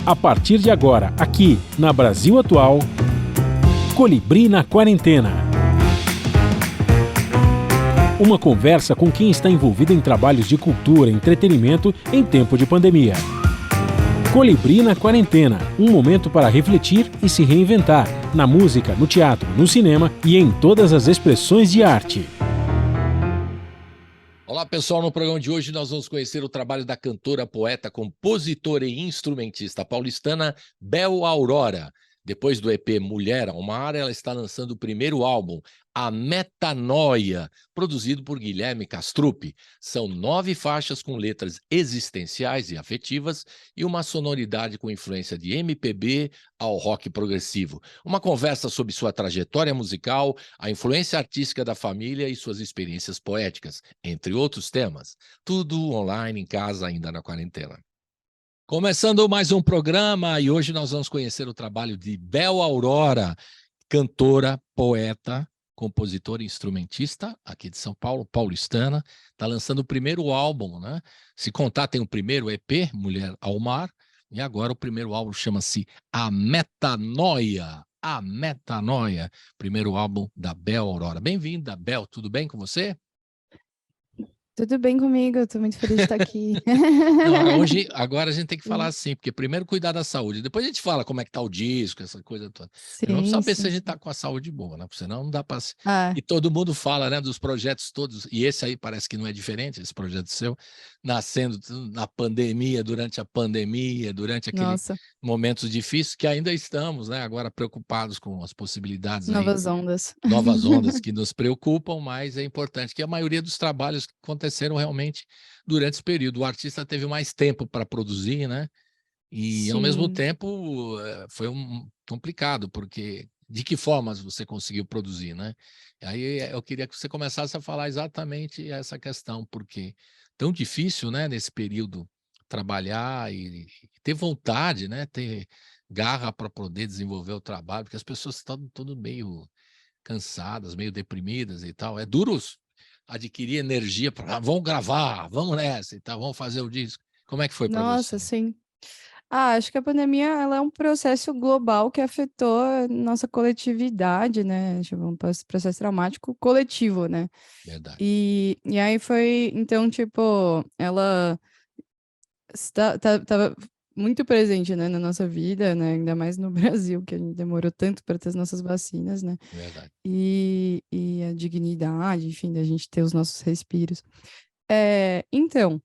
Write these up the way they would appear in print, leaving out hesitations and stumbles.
A partir de agora, aqui na Brasil Atual, Colibri na Quarentena. Uma conversa com quem está envolvido em trabalhos de cultura e entretenimento em tempo de pandemia. Colibri na Quarentena, um momento para refletir e se reinventar, na música, no teatro, no cinema e em todas as expressões de arte. Olá pessoal, no programa de hoje nós vamos conhecer o trabalho da cantora, poeta, compositora e instrumentista paulistana Bel Aurora. Depois do EP Mulher ao Mar, ela está lançando o primeiro álbum, A Metanoia, produzido por Guilherme Castrup. São 9 faixas com letras existenciais e afetivas e uma sonoridade com influência de MPB ao rock progressivo. Uma conversa sobre sua trajetória musical, a influência artística da família e suas experiências poéticas, entre outros temas. Tudo online, em casa, ainda na quarentena. Começando mais um programa, e hoje nós vamos conhecer o trabalho de Bel Aurora, cantora, poeta, compositora e instrumentista, aqui de São Paulo, paulistana. Está lançando o primeiro álbum, né? Se contar, tem o primeiro EP, Mulher ao Mar, e agora o primeiro álbum chama-se A Metanoia. A Metanoia, primeiro álbum da Bel Aurora. Bem-vinda, Bel, tudo bem com você? Tudo bem comigo, eu tô muito feliz de estar aqui. Não, hoje, agora a gente tem que falar assim, porque primeiro cuidar da saúde, depois a gente fala como é que tá o disco, essa coisa toda. Vamos Sim, saber se sim, a gente sim. tá com a saúde boa, né? Porque senão não dá para. Ah, E todo mundo fala, né, dos projetos todos, e esse aí parece que não é diferente, esse projeto seu, nascendo na pandemia, durante aquele nossa, momentos difíceis que ainda estamos, né, agora preocupados com as possibilidades aí, novas ondas. novas ondas que nos preocupam, mas é importante que a maioria dos trabalhos aconteceram realmente durante esse período. O artista teve mais tempo para produzir, né? E, ao mesmo Sim, tempo, foi complicado, porque de que formas você conseguiu produzir, né? Aí eu queria que você começasse a falar exatamente essa questão, porque tão difícil, né, nesse período, trabalhar e ter vontade, né? Ter garra para poder desenvolver o trabalho, porque as pessoas estão tudo meio cansadas, meio deprimidas e tal. É duro adquirir energia para vamos gravar, vamos nessa e tal, vamos fazer o disco. Como é que foi para nossa, você? sim. Ah, acho que a pandemia ela é um processo global que afetou a nossa coletividade, né? Tipo, um processo traumático coletivo, né? Verdade. E aí foi, então, tipo, ela tava muito presente, né, na nossa vida, né? Ainda mais no Brasil, que a gente demorou tanto para ter as nossas vacinas, né? Verdade. E a dignidade, enfim, da gente ter os nossos respiros. Então,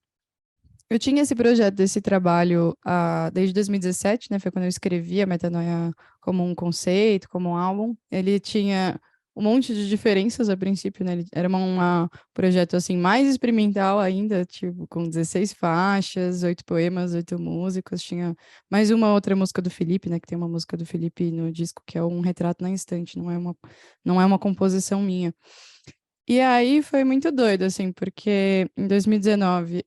eu tinha esse projeto desse trabalho desde 2017, né? Foi quando eu escrevi a Metanoia como um conceito, como um álbum. Ele tinha um monte de diferenças a princípio, né? Ele era um projeto assim mais experimental ainda, tipo com 16 faixas, 8 poemas, 8 músicas. Tinha mais uma outra música do Felipe, né? Que tem uma música do Felipe no disco que é um retrato na estante, não é uma composição minha. E aí foi muito doido, assim, porque em 2019,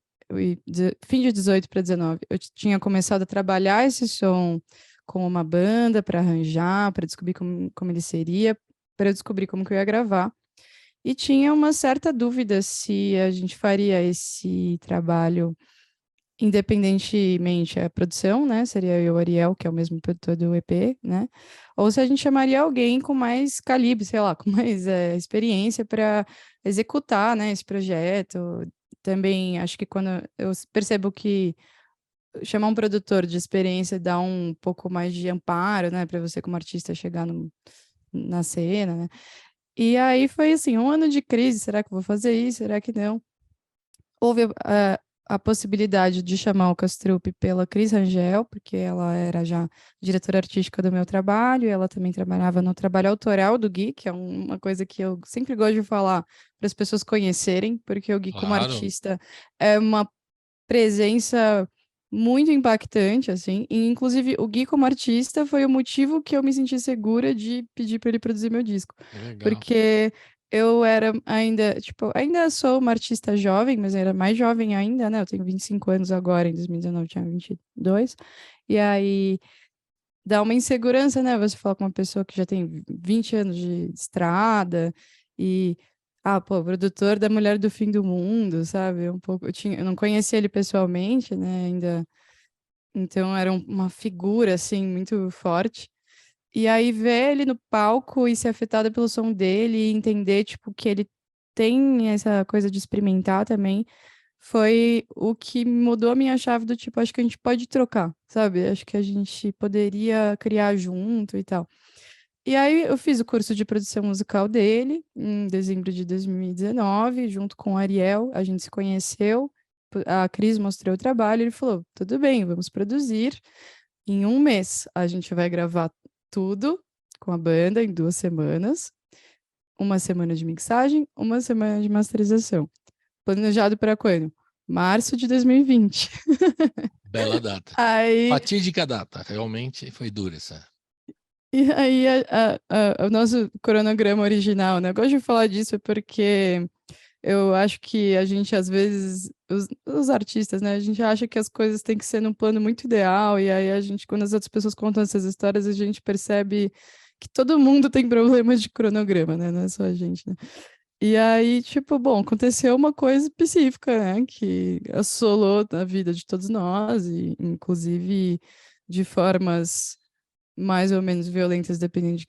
fim de 18 para 19, eu tinha começado a trabalhar esse som com uma banda para arranjar, para descobrir como ele seria, para descobrir como que eu ia gravar. E tinha uma certa dúvida se a gente faria esse trabalho independentemente a produção, né? Seria eu e o Ariel, que é o mesmo produtor do EP, né? Ou se a gente chamaria alguém com mais calibre, sei lá, com mais experiência para executar, né, esse projeto. Também acho que quando eu percebo que chamar um produtor de experiência dá um pouco mais de amparo, né, para você como artista chegar na cena, né? E aí foi assim, um ano de crise, será que eu vou fazer isso? Será que não? Houve a possibilidade de chamar o Castrup pela Cris Rangel, porque ela era já diretora artística do meu trabalho, e ela também trabalhava no trabalho autoral do Gui, que é uma coisa que eu sempre gosto de falar para as pessoas conhecerem, porque o Gui, como Claro. artista, é uma presença muito impactante, assim, e inclusive o Gui como artista foi o motivo que eu me senti segura de pedir para ele produzir meu disco, Que legal. porque eu era ainda, tipo, ainda sou uma artista jovem, mas eu era mais jovem ainda, né? Eu tenho 25 anos agora, em 2019 eu tinha 22, e aí dá uma insegurança, né? Você falar com uma pessoa que já tem 20 anos de estrada e pô, produtor da Mulher do Fim do Mundo, sabe? Um pouco, eu não conhecia ele pessoalmente, né? Ainda Então era uma figura, assim, muito forte. E aí ver ele no palco e ser afetado pelo som dele e entender, tipo, que ele tem essa coisa de experimentar também, foi o que mudou a minha chave do tipo, acho que a gente pode trocar, sabe? Acho que a gente poderia criar junto e tal. E aí eu fiz o curso de produção musical dele em dezembro de 2019, junto com o Ariel, a gente se conheceu, a Cris mostrou o trabalho, ele falou, tudo bem, vamos produzir. Em um mês a gente vai gravar tudo com a banda em 2 semanas, uma semana de mixagem, uma semana de masterização. Planejado para quando? Março de 2020. Bela data. Aí, Fatídica data, realmente foi dura essa. e aí o nosso cronograma original, né? Eu gosto de falar disso porque eu acho que a gente, às vezes, os artistas, né? A gente acha que as coisas têm que ser num plano muito ideal, e aí a gente, quando as outras pessoas contam essas histórias, a gente percebe que todo mundo tem problemas de cronograma, né? Não é só a gente, né? E aí, tipo, bom, aconteceu uma coisa específica, né? Que assolou a vida de todos nós, e inclusive de formas mais ou menos violentas, dependendo de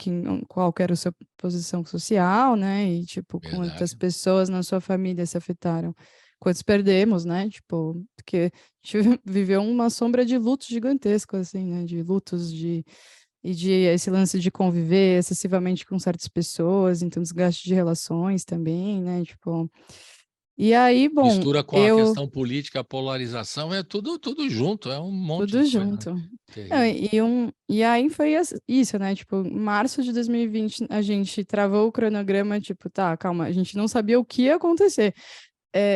qual que era a sua posição social, né? E, tipo, quantas Verdade. pessoas na sua família se afetaram. Quantos perdemos, né? Tipo, porque a gente viveu uma sombra de lutos gigantescos, assim, né? De lutos e de esse lance de conviver excessivamente com certas pessoas, então desgaste de relações também, né? Tipo, e aí, bom, Mistura com a eu questão política, a polarização, é tudo junto, é um monte tudo de coisa, né? junto. Não, Terrível. e aí foi isso, né? Tipo, em março de 2020, a gente travou o cronograma, tipo, tá, calma, a gente não sabia o que ia acontecer.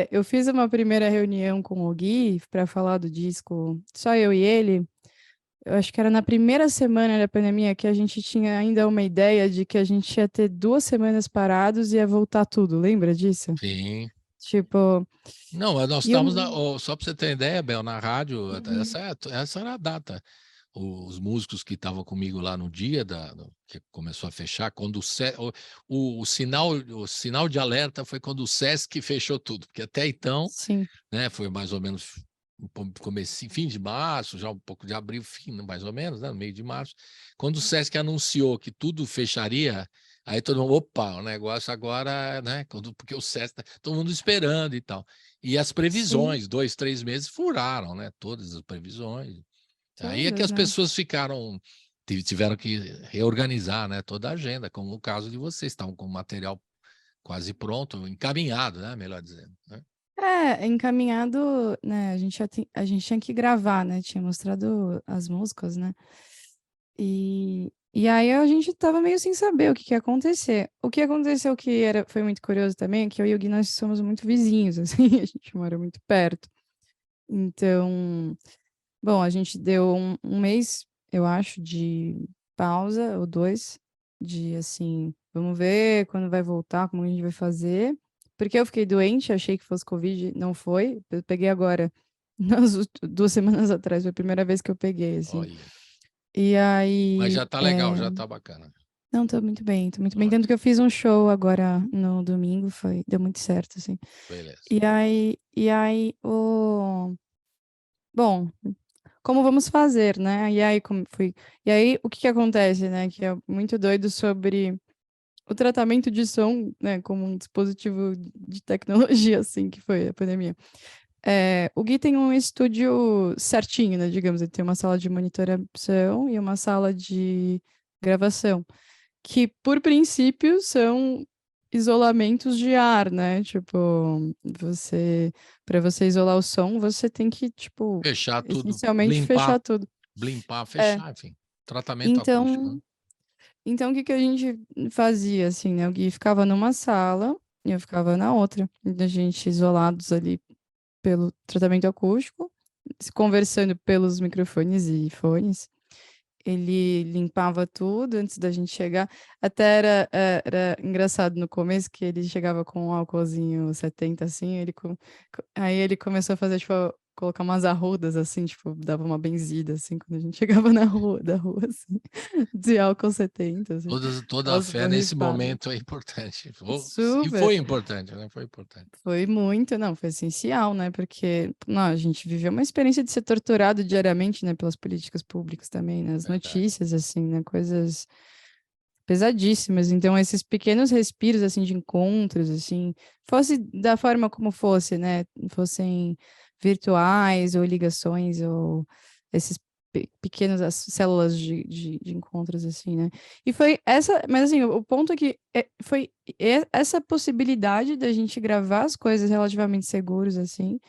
Eu fiz uma primeira reunião com o Gui para falar do disco, só eu e ele. Eu acho que era na primeira semana da pandemia que a gente tinha ainda uma ideia de que a gente ia ter 2 semanas parados e ia voltar tudo, lembra disso? Sim. Tipo, Não, mas nós e eu. estávamos, só para você ter ideia, Bel, na rádio, Uhum. essa era a data. Os músicos que estavam comigo lá no dia que começou a fechar, quando o sinal de alerta foi quando o Sesc fechou tudo, porque até então, Sim, né, foi mais ou menos começo, fim de março, já um pouco de abril, fim, mais ou menos, né, no meio de março, quando o Sesc anunciou que tudo fecharia, aí todo mundo, opa, o negócio agora, né, porque o Sesc, todo mundo esperando e tal. E as sim, previsões, 2, 3 meses furaram, né, todas as previsões. Aí é que todas, as né? pessoas tiveram que reorganizar, né, toda a agenda, como no caso de vocês, estavam com o material quase pronto, encaminhado, né, melhor dizendo, né? Encaminhado, né? A gente tinha que gravar, né? Tinha mostrado as músicas, né? E aí a gente tava meio sem saber o que que ia acontecer. O que aconteceu foi muito curioso também, é que eu e o Gui, nós somos muito vizinhos, assim, a gente mora muito perto. Então, bom, a gente deu um mês, eu acho, de pausa, ou dois, de assim, vamos ver quando vai voltar, como a gente vai fazer. Porque eu fiquei doente, achei que fosse Covid, não foi. Eu peguei agora, 2 semanas atrás, foi a primeira vez que eu peguei, assim. Olha. E Mas aí, já tá legal, já tá bacana. não, tô muito bem, tô muito bem. Tanto Ótimo, que eu fiz um show agora no domingo, deu muito certo, assim. beleza. E aí, bom, como vamos fazer, né? E aí, e aí, o que que acontece, né? Que é muito doido sobre o tratamento de som, né? Como um dispositivo de tecnologia, assim, que foi a pandemia. O Gui tem um estúdio certinho, né? Digamos, ele tem uma sala de monitoração e uma sala de gravação, que, por princípio, são isolamentos de ar, né? Tipo, para você isolar o som, você tem que, tipo, Fechar tudo, essencialmente fechar tudo. blimpar, É. fechar, enfim. Tratamento acústico, né? Então, o que que a gente fazia, assim, né? O Gui ficava numa sala e eu ficava na outra. A gente isolados ali pelo tratamento acústico, se conversando pelos microfones e fones. Ele limpava tudo antes da gente chegar. Até era engraçado no começo que ele chegava com um álcoolzinho 70, assim, aí ele começou a fazer, tipo, colocar umas arrudas, assim, tipo, dava uma benzida, assim, quando a gente chegava na rua, assim, de álcool 70, assim, Toda a aquelas fé nesse borrifadas. momento é importante. E Super. foi importante, né? Foi importante. Foi muito, não, foi essencial, né? Porque não, a gente viveu uma experiência de ser torturado diariamente, né, pelas políticas públicas também, né? As Verdade. notícias, assim, né? Coisas pesadíssimas. Então, esses pequenos respiros, assim, de encontros, assim, fosse da forma como fosse, né? Fossem virtuais ou ligações ou esses pequenas as células de encontros, assim, né? E foi essa, mas assim, o ponto é que foi essa possibilidade da gente gravar as coisas relativamente seguros, assim,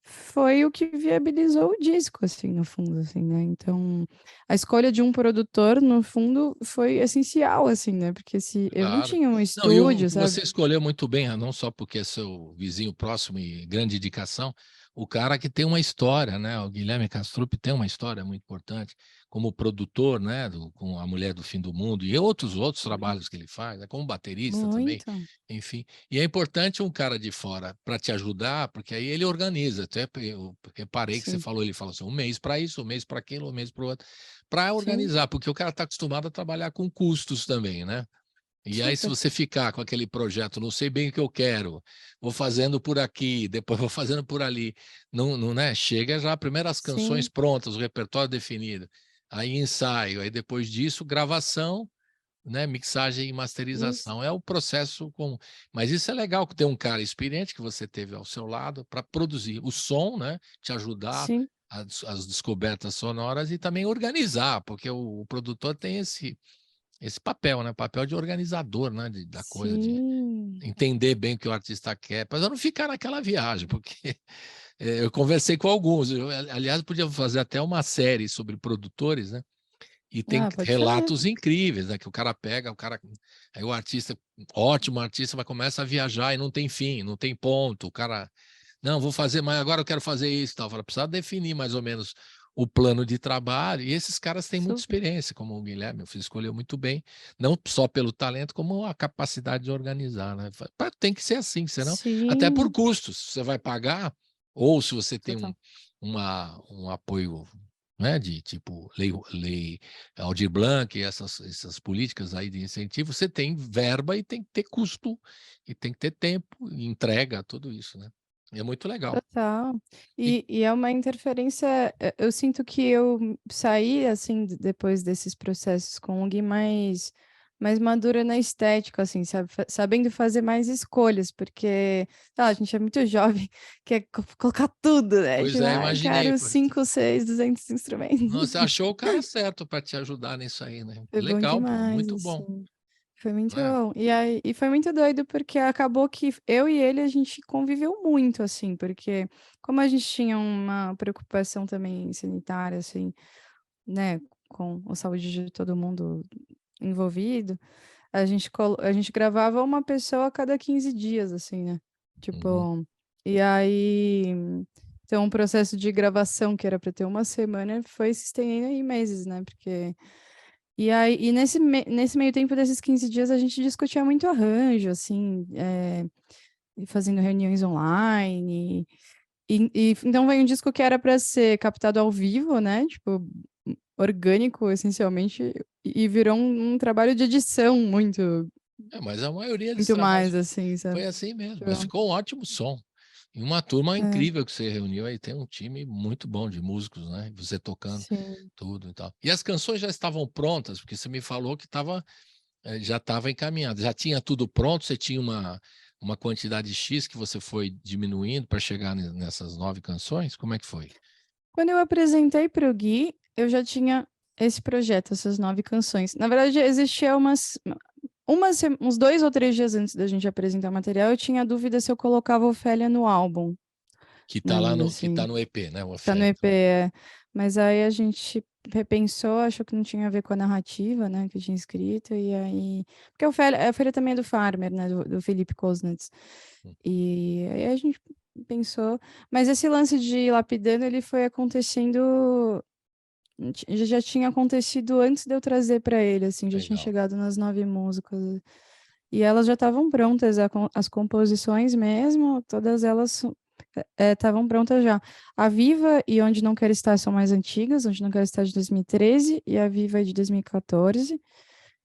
foi o que viabilizou o disco, assim, no fundo, assim, né? Então, a escolha de um produtor, no fundo, foi essencial, assim, né? Porque se eu não Claro. tinha um Não, e o estúdio, que você sabe? escolheu muito bem, não só porque é seu vizinho próximo e grande indicação, o cara que tem uma história, né? O Guilherme Castrup tem uma história muito importante como produtor, né? Com a Mulher do Fim do Mundo e outros trabalhos que ele faz, né, como baterista também, Muito. enfim. E é importante um cara de fora para te ajudar, porque aí ele organiza. Até eu reparei que você Sim, falou, ele falou assim, um mês para isso, um mês para aquilo, um mês para o outro, para sim, organizar, porque o cara está acostumado a trabalhar com custos também, né? E aí, se super. você ficar com aquele projeto, não sei bem o que eu quero, vou fazendo por aqui, depois vou fazendo por ali, não, né? Chega já primeiras canções Sim, prontas, o repertório definido, aí ensaio, aí depois disso, gravação, né? Mixagem e isso. masterização. É o processo com. Mas isso é legal que ter um cara experiente que você teve ao seu lado para produzir o som, né? Te ajudar Sim, as descobertas sonoras e também organizar, porque o produtor tem esse papel, né? Papel de organizador, né? Da coisa, de sim. entender bem o que o artista quer, para não ficar naquela viagem, porque eu conversei com alguns, aliás, podia fazer até uma série sobre produtores, né? E tem Ah, pode fazer. relatos incríveis, né? Que o cara pega, aí o artista, ótimo artista, mas começa a viajar e não tem fim, não tem ponto. O cara, não, vou fazer, mas agora eu quero fazer isso, e tal. Fala, precisa definir mais ou menos o plano de trabalho. E esses caras têm muita Super. experiência, como o Guilherme, escolheu muito bem, não só pelo talento, como a capacidade de organizar, né? Tem que ser assim, senão, até por Sim, custos, você vai pagar, ou se você tem total. um apoio, né, de tipo lei Aldir Blanc, essas políticas aí de incentivo, você tem verba e tem que ter custo, e tem que ter tempo, e entrega, tudo isso, né? E é muito legal. Total. E, E é uma interferência. Eu sinto que eu saí, assim, depois desses processos com o Gui mais madura na estética, assim, sabe? Sabendo fazer mais escolhas, porque tá, a gente é muito jovem, quer colocar tudo, né? pois Tipo, é, ah, eu imaginei, quero pô. 5, 6, 200 instrumentos. Você achou o cara certo para te ajudar nisso aí, né? Foi bom Legal, pô, demais, muito bom, assim. Foi muito né? bom. E aí, e foi muito doido, porque acabou que eu e ele, a gente conviveu muito, assim, porque como a gente tinha uma preocupação também sanitária, assim, né, com a saúde de todo mundo envolvido, a gente gravava uma pessoa a cada 15 dias, assim, né? Uhum. Tipo, e aí, então o processo de gravação, que era para ter uma semana, foi se estendendo aí meses, né? Porque e aí, e nesse meio tempo desses 15 dias, a gente discutia muito arranjo, assim, e fazendo reuniões online. Então veio um disco que era para ser captado ao vivo, né? Tipo, orgânico, essencialmente, e virou um trabalho de edição Mas a maioria dos muito mais, trabalhos assim, foi sabe? assim mesmo, mas Tipo, ficou um ótimo som. E uma turma é, incrível que você reuniu aí, tem um time muito bom de músicos, né? Você tocando sim. tudo e tal. E as canções já estavam prontas, porque você me falou que já estava encaminhado, já tinha tudo pronto, você tinha uma quantidade X que você foi diminuindo para chegar nessas 9 canções? Como é que foi? Quando eu apresentei para o Gui, eu já tinha esse projeto, essas 9 canções. Na verdade, existia uns 2 ou 3 dias antes da gente apresentar o material, eu tinha dúvida se eu colocava Ofélia no álbum, Que tá né? lá Mas no, que tá assim, no EP, né? O tá no Ofélia. EP. É. Mas aí a gente repensou, achou que não tinha a ver com a narrativa, né? Que eu tinha escrito, e aí. Porque a Ofélia também é do Farmer, né? Do Felipe Kosnetz. E aí a gente pensou. Mas esse lance de Lapidando, ele foi acontecendo. Já tinha acontecido antes de eu trazer para ele, assim, já tinha Legal. chegado nas 9 músicas. E elas já estavam prontas, as composições mesmo, todas elas estavam prontas já. A Viva e Onde Não Quero Estar são mais antigas, Onde Não Quero Estar é de 2013 e a Viva é de 2014.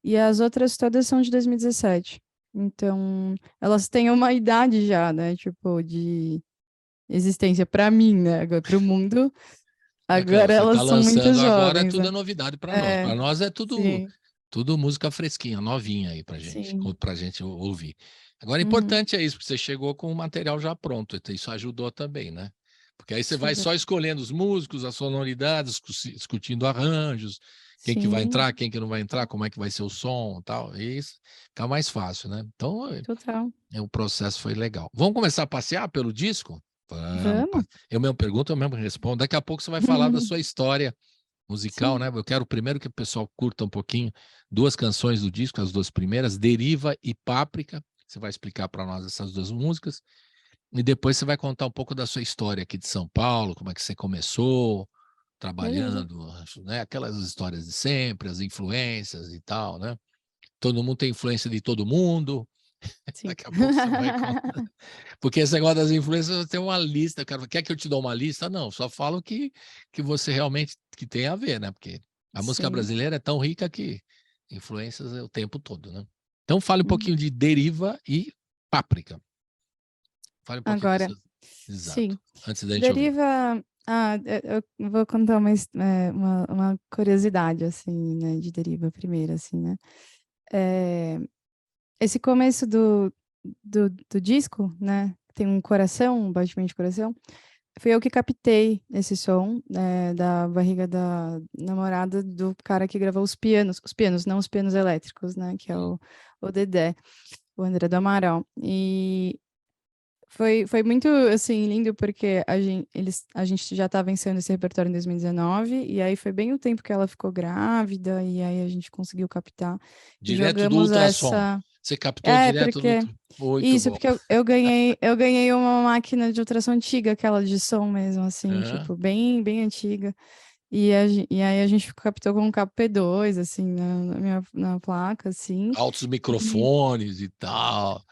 E as outras todas são de 2017. Então, elas têm uma idade já, né? Tipo, de existência para mim, né? Para o mundo. É claro, Agora você elas está são muito lançando agora, é jovens, tudo né? é novidade para nós. É, Para nós é tudo, sim, tudo música fresquinha, novinha aí sim. pra gente ouvir. Agora, Uhum, importante é isso, porque você chegou com o material já pronto, então isso ajudou também, né? Porque aí você vai super. só escolhendo os músicos, as sonoridades, discutindo arranjos, quem que vai Sim, entrar, quem que não vai entrar, como é que vai ser o som, e tal. E isso fica mais fácil, né? Então, total. o processo foi legal. Vamos começar a passear pelo disco? Vamos. Vamos? Eu mesmo pergunto, eu mesmo respondo. Daqui a pouco você vai falar da sua história musical, Sim. né? Eu quero primeiro que o pessoal curta um pouquinho duas canções do disco, as duas primeiras, Deriva e Páprica. Você vai explicar para nós essas duas músicas. E depois você vai contar um pouco da sua história aqui de São Paulo, como é que você começou Beleza. trabalhando, né? Aquelas histórias de sempre, as influências e tal, né? Todo mundo tem influência de todo mundo. Sim. Daqui a pouco você vai contar. Porque esse negócio das influências tem uma lista, cara. Quer que eu te dou uma lista? Não, só falo que você realmente que tem a ver, né? Porque a música Sim. brasileira é tão rica que influências é o tempo todo, né? Então fale um Uhum. pouquinho de Deriva e Páprica. Fale um pouquinho Agora, dessas. Exato. sim. Antes da gente ouvir. Deriva. Ah, eu vou contar uma curiosidade, assim, né, de Deriva primeiro, assim, né? É, esse começo do disco, né? Tem um coração, um batimento de coração. Fui eu que captei esse som, da barriga da namorada do cara que gravou os pianos, não os pianos elétricos, né? Que é o Dedé, o André do Amaral. E foi muito, assim, lindo, porque a gente já estava ensaiando esse repertório em 2019, e aí foi bem o tempo que ela ficou grávida, e aí a gente conseguiu captar, e Direto do jogamos ultrassom. essa... Você captou É, direto do porque... ultrassom. Muito Isso, bom. porque eu ganhei uma máquina de ultrassom antiga, aquela de som mesmo, assim, Aham. tipo, bem, bem antiga. E aí a gente captou com um cabo P2, assim, na placa, assim. Altos E, microfones e tal.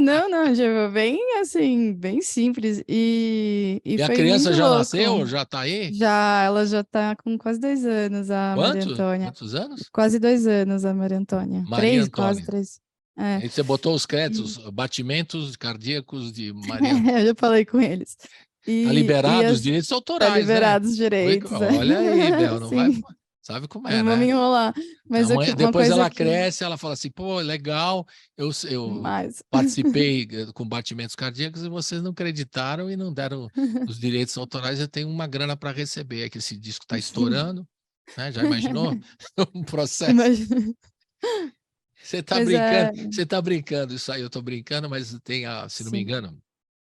não, tipo, bem, assim, bem simples. E E a foi criança muito já louco. nasceu? Já tá aí? Ela já tá com quase 2 anos, a Maria Quantos? Antônia. Quantos anos? Quase 2 anos, a Maria Antônia. Maria 3, quase Antônia. 3. É. Aí você botou os E- créditos, batimentos cardíacos de Maria Antônia. eu já falei com eles. Tá E liberado os as, direitos tá autorais, né? liberados os direitos, Olha aí, Bel, não vai. Sim, Sabe como é, não vou me né? enrolar. Mas uma Depois coisa ela que... cresce, ela fala assim, pô, legal, eu Mas... participei com batimentos cardíacos e vocês não acreditaram e não deram os direitos autorais, eu tenho uma grana para receber, é que esse disco está Sim. estourando, né? Já imaginou? Um processo. Imagina. Mas Você tá brincando, isso aí eu tô brincando, mas tem se não me sim. engano,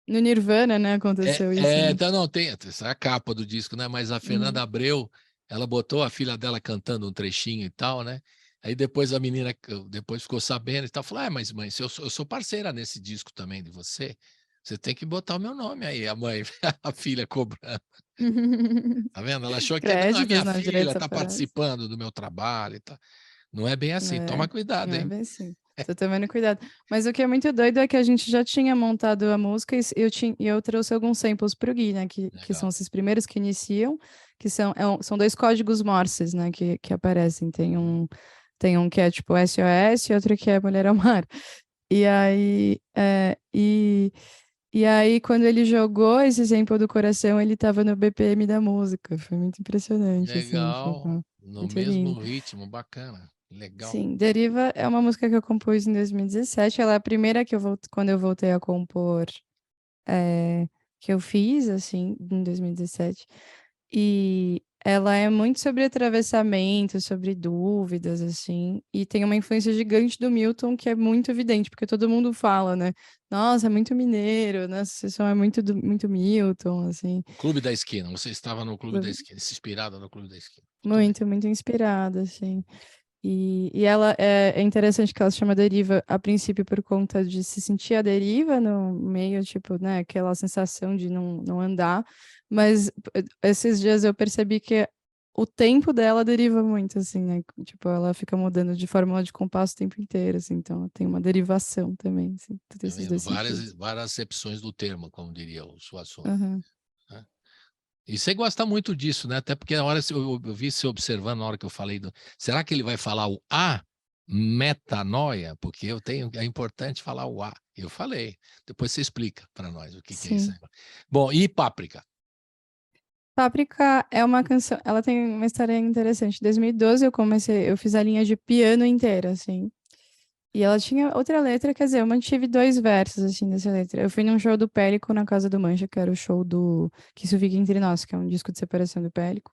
No Nirvana, né, aconteceu isso, né? então não tem, essa é a capa do disco, né? Mas a Fernanda Uhum. Abreu, ela botou a filha dela cantando um trechinho e tal, né? Aí depois a menina depois ficou sabendo e tal, falou: mas mãe, se eu sou parceira nesse disco também de você, você tem que botar o meu nome aí. A mãe, a filha cobrando, tá vendo? Ela achou que não, a Créditos, minha não, filha direitos tá autorais. participando do meu trabalho e tal. Não é bem assim, É, toma cuidado, não é hein? bem assim. Tô tomando cuidado. Mas o que é muito doido é que a gente já tinha montado a música e eu trouxe alguns samples pro Gui, né? Que são Legal. esses primeiros que iniciam, que são dois códigos Morses, né? Que aparecem. Tem um que é tipo SOS e outro que é Mulher ao Mar. E aí, e aí, quando ele jogou esse sample do coração, ele tava no BPM da música. Foi muito impressionante, assim, Legal, tipo, no muito lindo. mesmo ritmo, bacana, legal. Sim, Deriva é uma música que eu compus em 2017. Ela é a primeira quando eu voltei a compor, que eu fiz, assim, em 2017. E ela é muito sobre atravessamento, sobre dúvidas, assim. E tem uma influência gigante do Milton, que é muito evidente, porque todo mundo fala, né? Nossa, é muito mineiro, né? Esse som é muito Milton, assim. Clube da Esquina, você estava no Clube da Esquina, se inspirada no Clube da Esquina. Muito bem. Muito inspirada, assim. E ela é interessante que ela se chama deriva a princípio por conta de se sentir a deriva no meio, tipo, né, aquela sensação de não andar. Mas esses dias eu percebi que o tempo dela deriva muito, assim, né? Tipo, ela fica mudando de fórmula de compasso o tempo inteiro, assim, então tem uma derivação também, assim, tem Tá esses vendo? dois sentidos. Várias acepções do termo, como diria o Suassuna. Aham. Né? E você gosta muito disso, né? Até porque na hora eu vi você observando na hora que eu falei será que ele vai falar o A? Metanoia? Porque é importante falar o A. Eu falei. Depois você explica para nós o que é isso. Sim. Bom, e Páprica? Páprica é uma canção, ela tem uma história interessante. Em 2012 eu fiz a linha de piano inteira, assim. E ela tinha outra letra, quer dizer, eu mantive 2 versos, assim, dessa letra. Eu fui num show do Pélico na Casa do Mancha, que era o show do Que Isso Fica Entre Nós, que é um disco de separação do Pélico.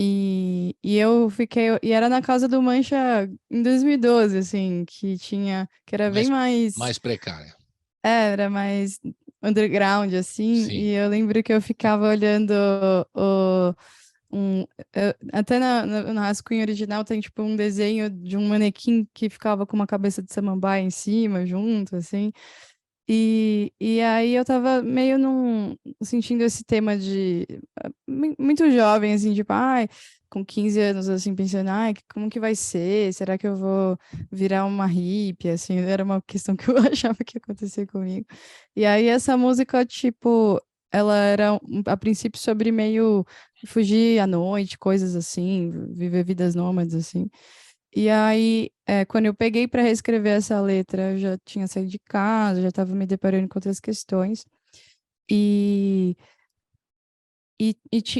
E eu fiquei. E era na Casa do Mancha em 2012, assim, que era bem Mais, mais. mais precária. Era mais underground, assim. Sim. E eu lembro que eu ficava olhando o. Um, até no rascunho original tem tipo um desenho de um manequim que ficava com uma cabeça de samambaia em cima, junto, assim. E aí eu tava meio sentindo esse tema de muito jovem, assim, tipo, ai, com 15 anos, assim, pensando, ai, como que vai ser? Será que eu vou virar uma hippie? Assim, era uma questão que eu achava que ia acontecer comigo. E aí essa música, tipo, ela era a princípio sobre meio fugir à noite, coisas assim, viver vidas nômades, assim. E aí, quando eu peguei para reescrever essa letra, eu já tinha saído de casa, já estava me deparando com outras questões. E, e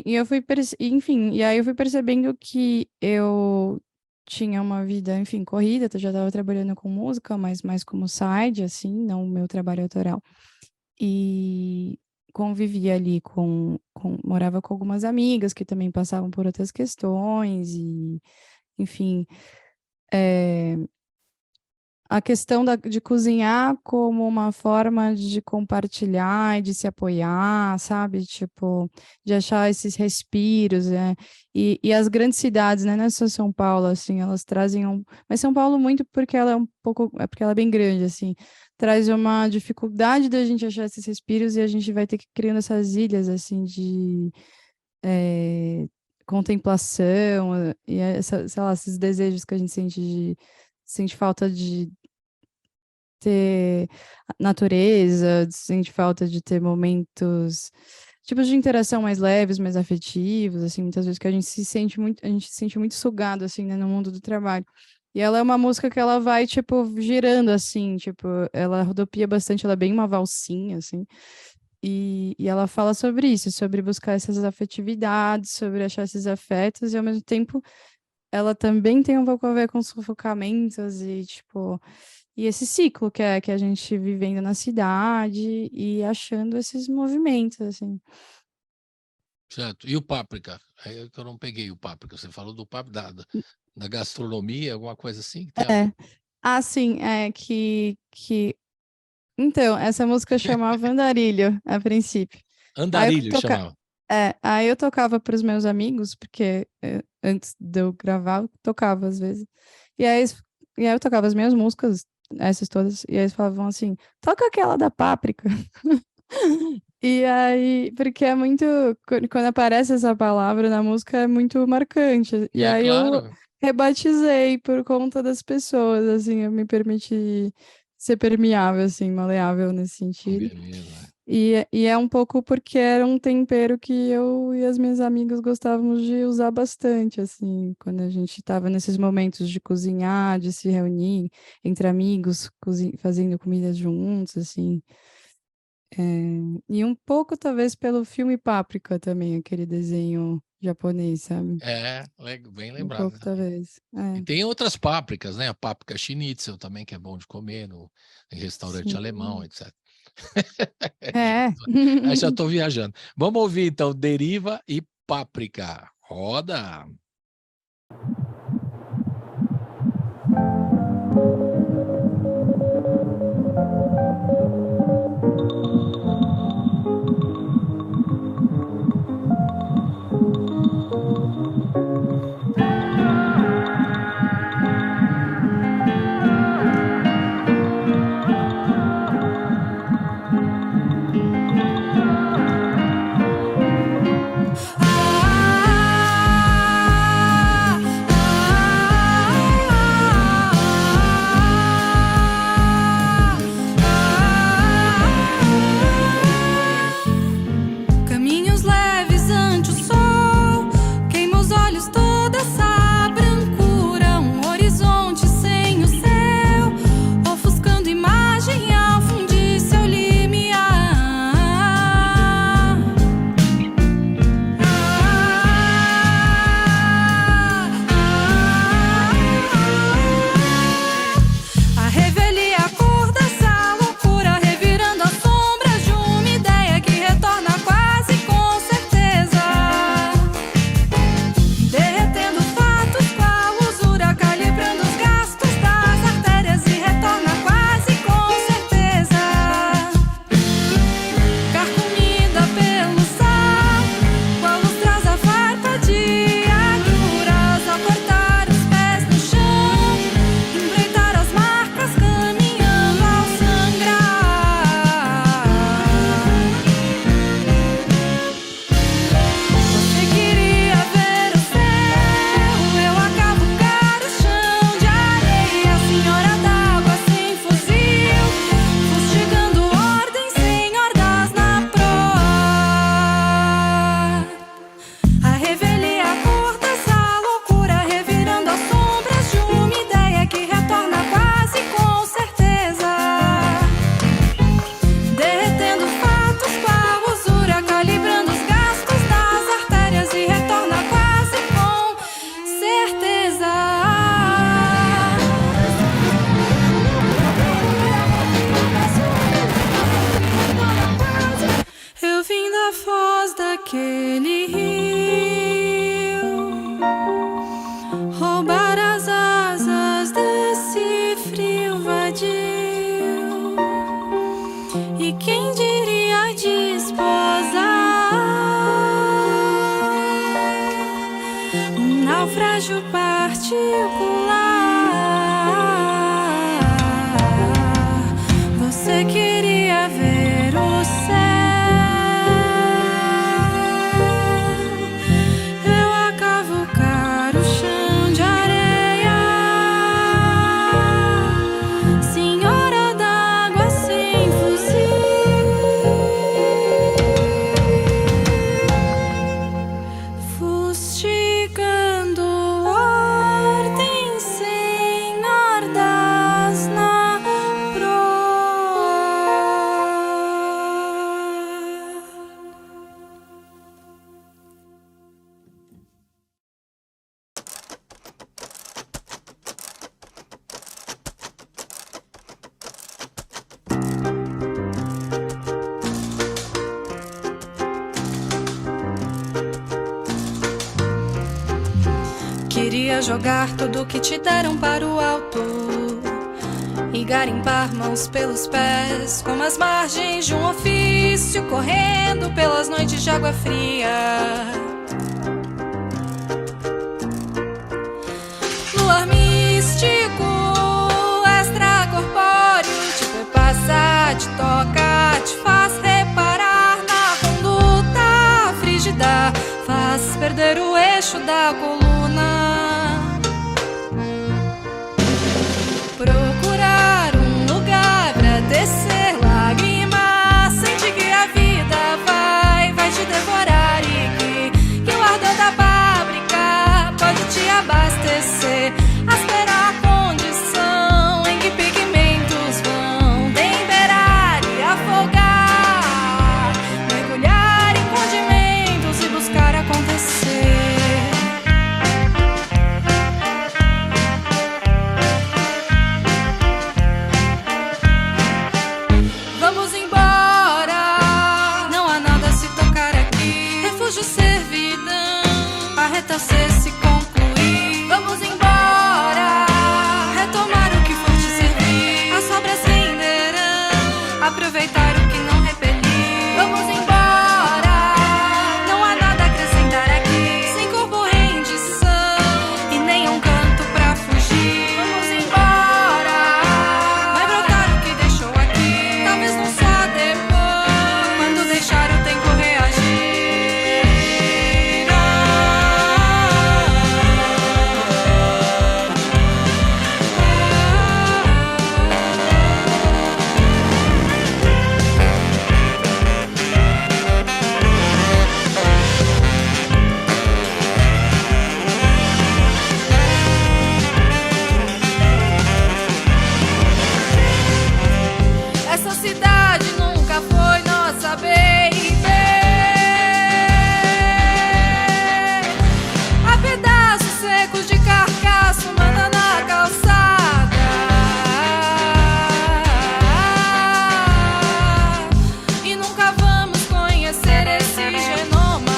eu fui, enfim, e aí eu fui percebendo que eu tinha uma vida, enfim, corrida, eu já estava trabalhando com música, mas mais como side, assim, não o meu trabalho autoral. E convivia ali morava com algumas amigas que também passavam por outras questões, e, enfim. A questão de cozinhar como uma forma de compartilhar e de se apoiar, sabe? Tipo, de achar esses respiros, né? E as grandes cidades, né? Não é só São Paulo, assim, elas trazem Mas São Paulo muito porque ela é um pouco... É porque ela é bem grande, assim. Traz uma dificuldade da gente achar esses respiros e a gente vai ter que ir criando essas ilhas, assim, de... contemplação, e sei lá, esses desejos que a gente sente falta de ter natureza, sente falta de ter momentos, tipos de interação mais leves, mais afetivos, assim, muitas vezes que a gente se sente muito sugado, assim, né, no mundo do trabalho. E ela é uma música que ela vai, tipo, girando, assim, tipo, ela rodopia bastante, ela é bem uma valsinha, assim, e ela fala sobre isso, sobre buscar essas afetividades, sobre achar esses afetos, e ao mesmo tempo ela também tem um pouco a ver com sufocamentos e, tipo, e esse ciclo que a gente vivendo na cidade e achando esses movimentos, assim. Certo. E o Páprica? Aí que eu não peguei o Páprica. Você falou do Páprica, da gastronomia, alguma coisa assim? Que tem a ver? Ah, sim, Então, essa música chamava Andarilho, a princípio. Aí eu, Andarilho toca... chamava. aí eu tocava para os meus amigos, porque antes de eu gravar, eu tocava às vezes. E aí eu tocava as minhas músicas, essas todas, e aí eles falavam assim, toca aquela da Páprica. E aí, porque é muito. Quando aparece essa palavra na música, é muito marcante. E É aí eu claro. rebatizei por conta das pessoas, assim, eu me permiti ser permeável, assim, maleável nesse sentido. Beleza. E é um pouco porque era um tempero que eu e as minhas amigas gostávamos de usar bastante, assim, quando a gente estava nesses momentos de cozinhar, de se reunir entre amigos, fazendo comidas juntos, assim. E um pouco, talvez, pelo filme Páprica também, aquele desenho japonês, sabe? Bem Um lembrado pouco, também. talvez. E tem outras pápricas, né? A páprica schnitzel também, que é bom de comer em restaurante alemão, Sim. etc. É. Aí já estou viajando. Vamos ouvir, então, Deriva e Páprica. Roda! naufrágio particular. Você queria ver o céu, eu a cavucar o chão de areia. Senhora d'água sem fuzil, fustigando ordem sem nordas na proa. Queria jogar tudo que te deram para o alto e garimpar mãos pelos pés, como as margens de um ofício, correndo pelas noites de água fria. Luar místico, extracorpóreo, te perpassa, te toca, te faz reparar na conduta frígida, faz perder o eixo da coluna. Procurar um lugar pra descer lágrimas, sente que a vida vai te devorar e que o ardor da fábrica pode te abastecer. Aspirar a condição em que pigmentos vão temperar e afogar, mergulhar em condimentos e buscar acontecer. Vamos embora, não há nada a se tocar aqui. Refúgio, servidão, a retorcer se concluir. Vamos embora, retomar o que for te servir. As sobras renderão, aproveitar o que não repelir. Vamos embora, não há nada a acrescentar aqui. Sem corpo, rendição e nem um canto pra fugir. Vamos embora, vai brotar o que deixou aqui. Talvez não só depois, quando deixar o tempo reagir. Essa cidade nunca foi nossa, baby. Há pedaços secos de carcaço, manda na calçada. E nunca vamos conhecer esse genoma.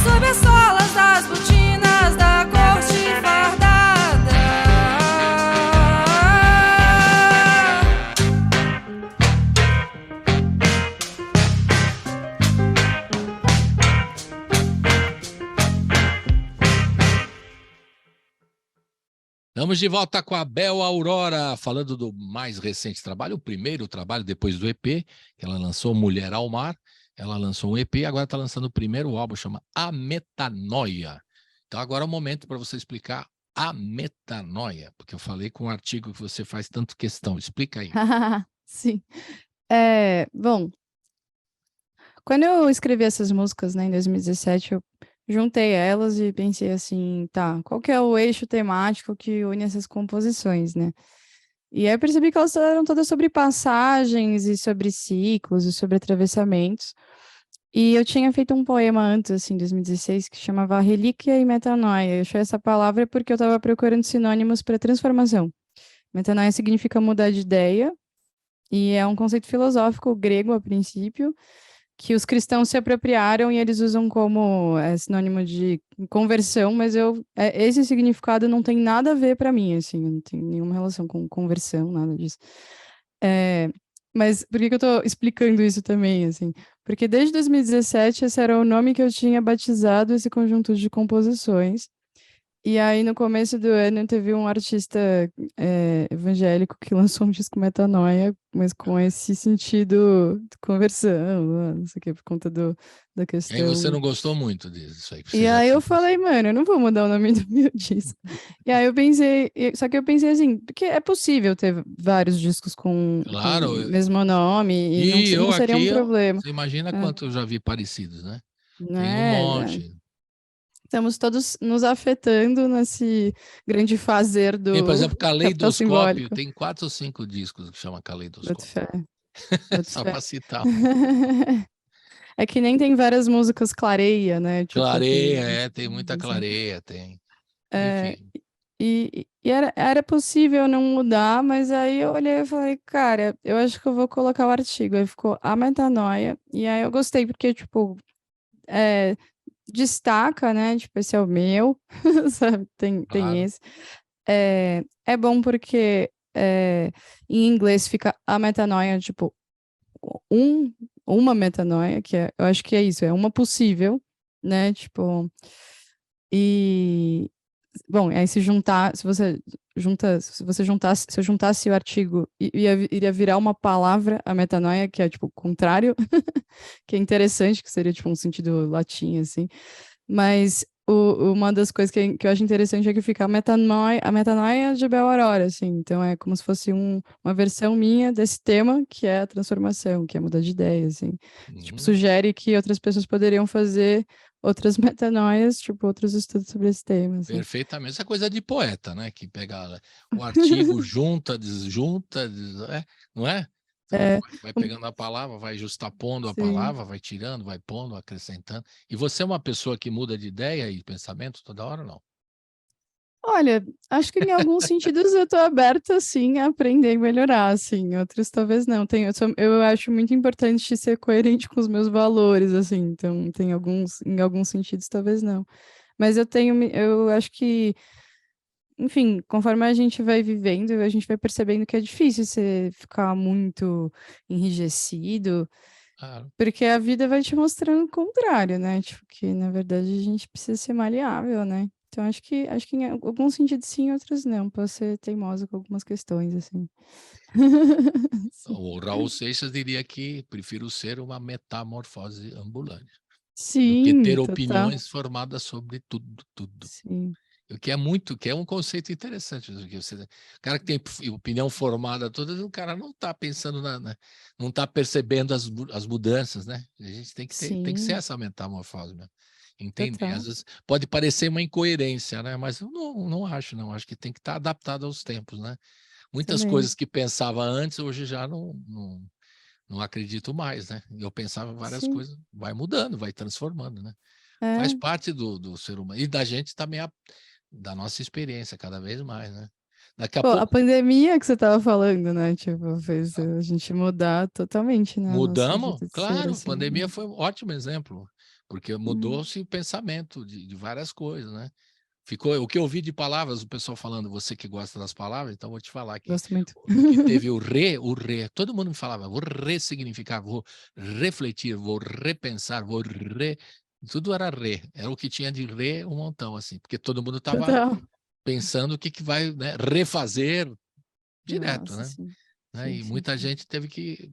Sob as solas das botinas da corte fardada. Estamos de volta com a Bel Aurora, falando do mais recente trabalho, o primeiro trabalho depois do EP, que ela lançou Mulher ao Mar. Ela lançou um EP, agora está lançando o primeiro álbum, chama A Metanoia. Então agora é o momento para você explicar a metanoia, porque eu falei com um artigo que você faz tanto questão. Explica aí. Sim. Bom, quando eu escrevi essas músicas, né, em 2017, eu juntei elas e pensei assim, tá, qual que é o eixo temático que une essas composições, né? E aí eu percebi que elas eram todas sobre passagens e sobre ciclos e sobre atravessamentos. E eu tinha feito um poema antes, assim, em 2016, que chamava Relíquia e Metanoia. Eu achei essa palavra porque eu estava procurando sinônimos para transformação. Metanoia significa mudar de ideia, e é um conceito filosófico grego, a princípio, que os cristãos se apropriaram e eles usam como sinônimo de conversão, mas esse significado não tem nada a ver para mim, assim, não tem nenhuma relação com conversão, nada disso. Mas por que que eu tô explicando isso também, assim? Porque desde 2017 esse era o nome que eu tinha batizado esse conjunto de composições. E aí, no começo do ano, teve um artista evangélico que lançou um disco Metanoia, mas com esse sentido de conversão, não sei o quê, por conta da E aí você questão. não gostou muito disso aí, você E já aí eu tinha falei, mano, eu não vou mudar o nome do meu disco. E aí eu pensei, só que eu pensei assim, porque é possível ter vários discos com Claro, o mesmo nome e não, e eu não seria um aqui, problema. você imagina É, quanto eu já vi parecidos, né? Tem um né? monte. Estamos todos nos afetando nesse grande fazer Tem, por do exemplo, capital Caleidoscópio, simbólico. tem 4 ou 5 discos que chama Boto Caleidoscópio. fé, boto Só fé. para citar. É que nem tem várias músicas clareia, né? Tipo, Clareia, tem muita assim. clareia, tem. É, Enfim. e era possível não mudar, mas aí eu olhei e falei, cara, eu acho que eu vou colocar o artigo. Aí ficou a metanoia, e aí eu gostei, porque, tipo, é, destaca, né? Tipo, esse é o meu, sabe? Tem Claro. esse. É bom porque em inglês fica a metanoia, tipo, um, uma metanoia, eu acho que é isso, é uma possível, né? Tipo, e bom, aí se juntar, se você juntasse, se eu juntasse o artigo, iria virar uma palavra, a metanoia, que é tipo o contrário, que é interessante, que seria tipo um sentido latim, assim. Mas uma das coisas que eu acho interessante é que fica a metanoia de Bel Aurora, assim. Então é como se fosse uma versão minha desse tema, que é a transformação, que é mudar de ideia, assim. Tipo, Uhum. sugere que outras pessoas poderiam fazer outras metanoias, tipo, outros estudos sobre esse tema, assim. Perfeitamente. Essa coisa de poeta, né? Que pega o artigo, junta, desjunta, não é? Então, É, vai pegando a palavra, vai justapondo a sim. palavra, vai tirando, vai pondo, acrescentando. E você é uma pessoa que muda de ideia e pensamento toda hora, não? Olha, acho que em alguns sentidos eu tô aberta, assim, a aprender e melhorar, assim, em outros talvez não. Eu acho muito importante ser coerente com os meus valores, assim, então em alguns sentidos talvez não. Mas eu acho que, enfim, conforme a gente vai vivendo, a gente vai percebendo que é difícil você ficar muito enrijecido, Claro. porque a vida vai te mostrando o contrário, né? Tipo, que na verdade a gente precisa ser maleável, né? Então acho que em alguns sentidos sim, em outros não. Posso ser teimosa com algumas questões, assim. Sim, O Raul Seixas diria que prefiro ser uma metamorfose ambulante do que sim, ter total. opiniões formadas sobre tudo, tudo. Sim, O que é um conceito interessante. O cara que tem opinião formada toda, o cara não está pensando não está percebendo as mudanças, né? A gente tem que ser sim, essa metamorfose mesmo. Entender. Às total. vezes pode parecer uma incoerência, né? Mas eu não acho, não. Acho que tem que estar adaptado aos tempos, né? Muitas Também. coisas que pensava antes, hoje já não acredito mais, né? Eu pensava várias Sim. coisas, vai mudando, vai transformando, né? Faz É. parte do ser humano. E da gente também, da nossa experiência, cada vez mais, né? Daqui a Pô, a pouco pandemia que você tava falando, né? Tipo, fez a gente mudar totalmente, né? O nosso mudamos, jeito de ser, claro, a assim, pandemia né? foi um ótimo exemplo, porque Hum, mudou-se o pensamento de várias coisas, né? Ficou o que eu ouvi de palavras, o pessoal falando, você que gosta das palavras, então vou te falar gosto muito. que teve o re, todo mundo me falava, vou ressignificar, vou refletir, vou repensar, tudo era re, era o que tinha de re um montão, assim, porque todo mundo estava Total. pensando o que vai, né, refazer direto, Nossa, né? sim. Né? Sim, E sim, muita sim. gente teve que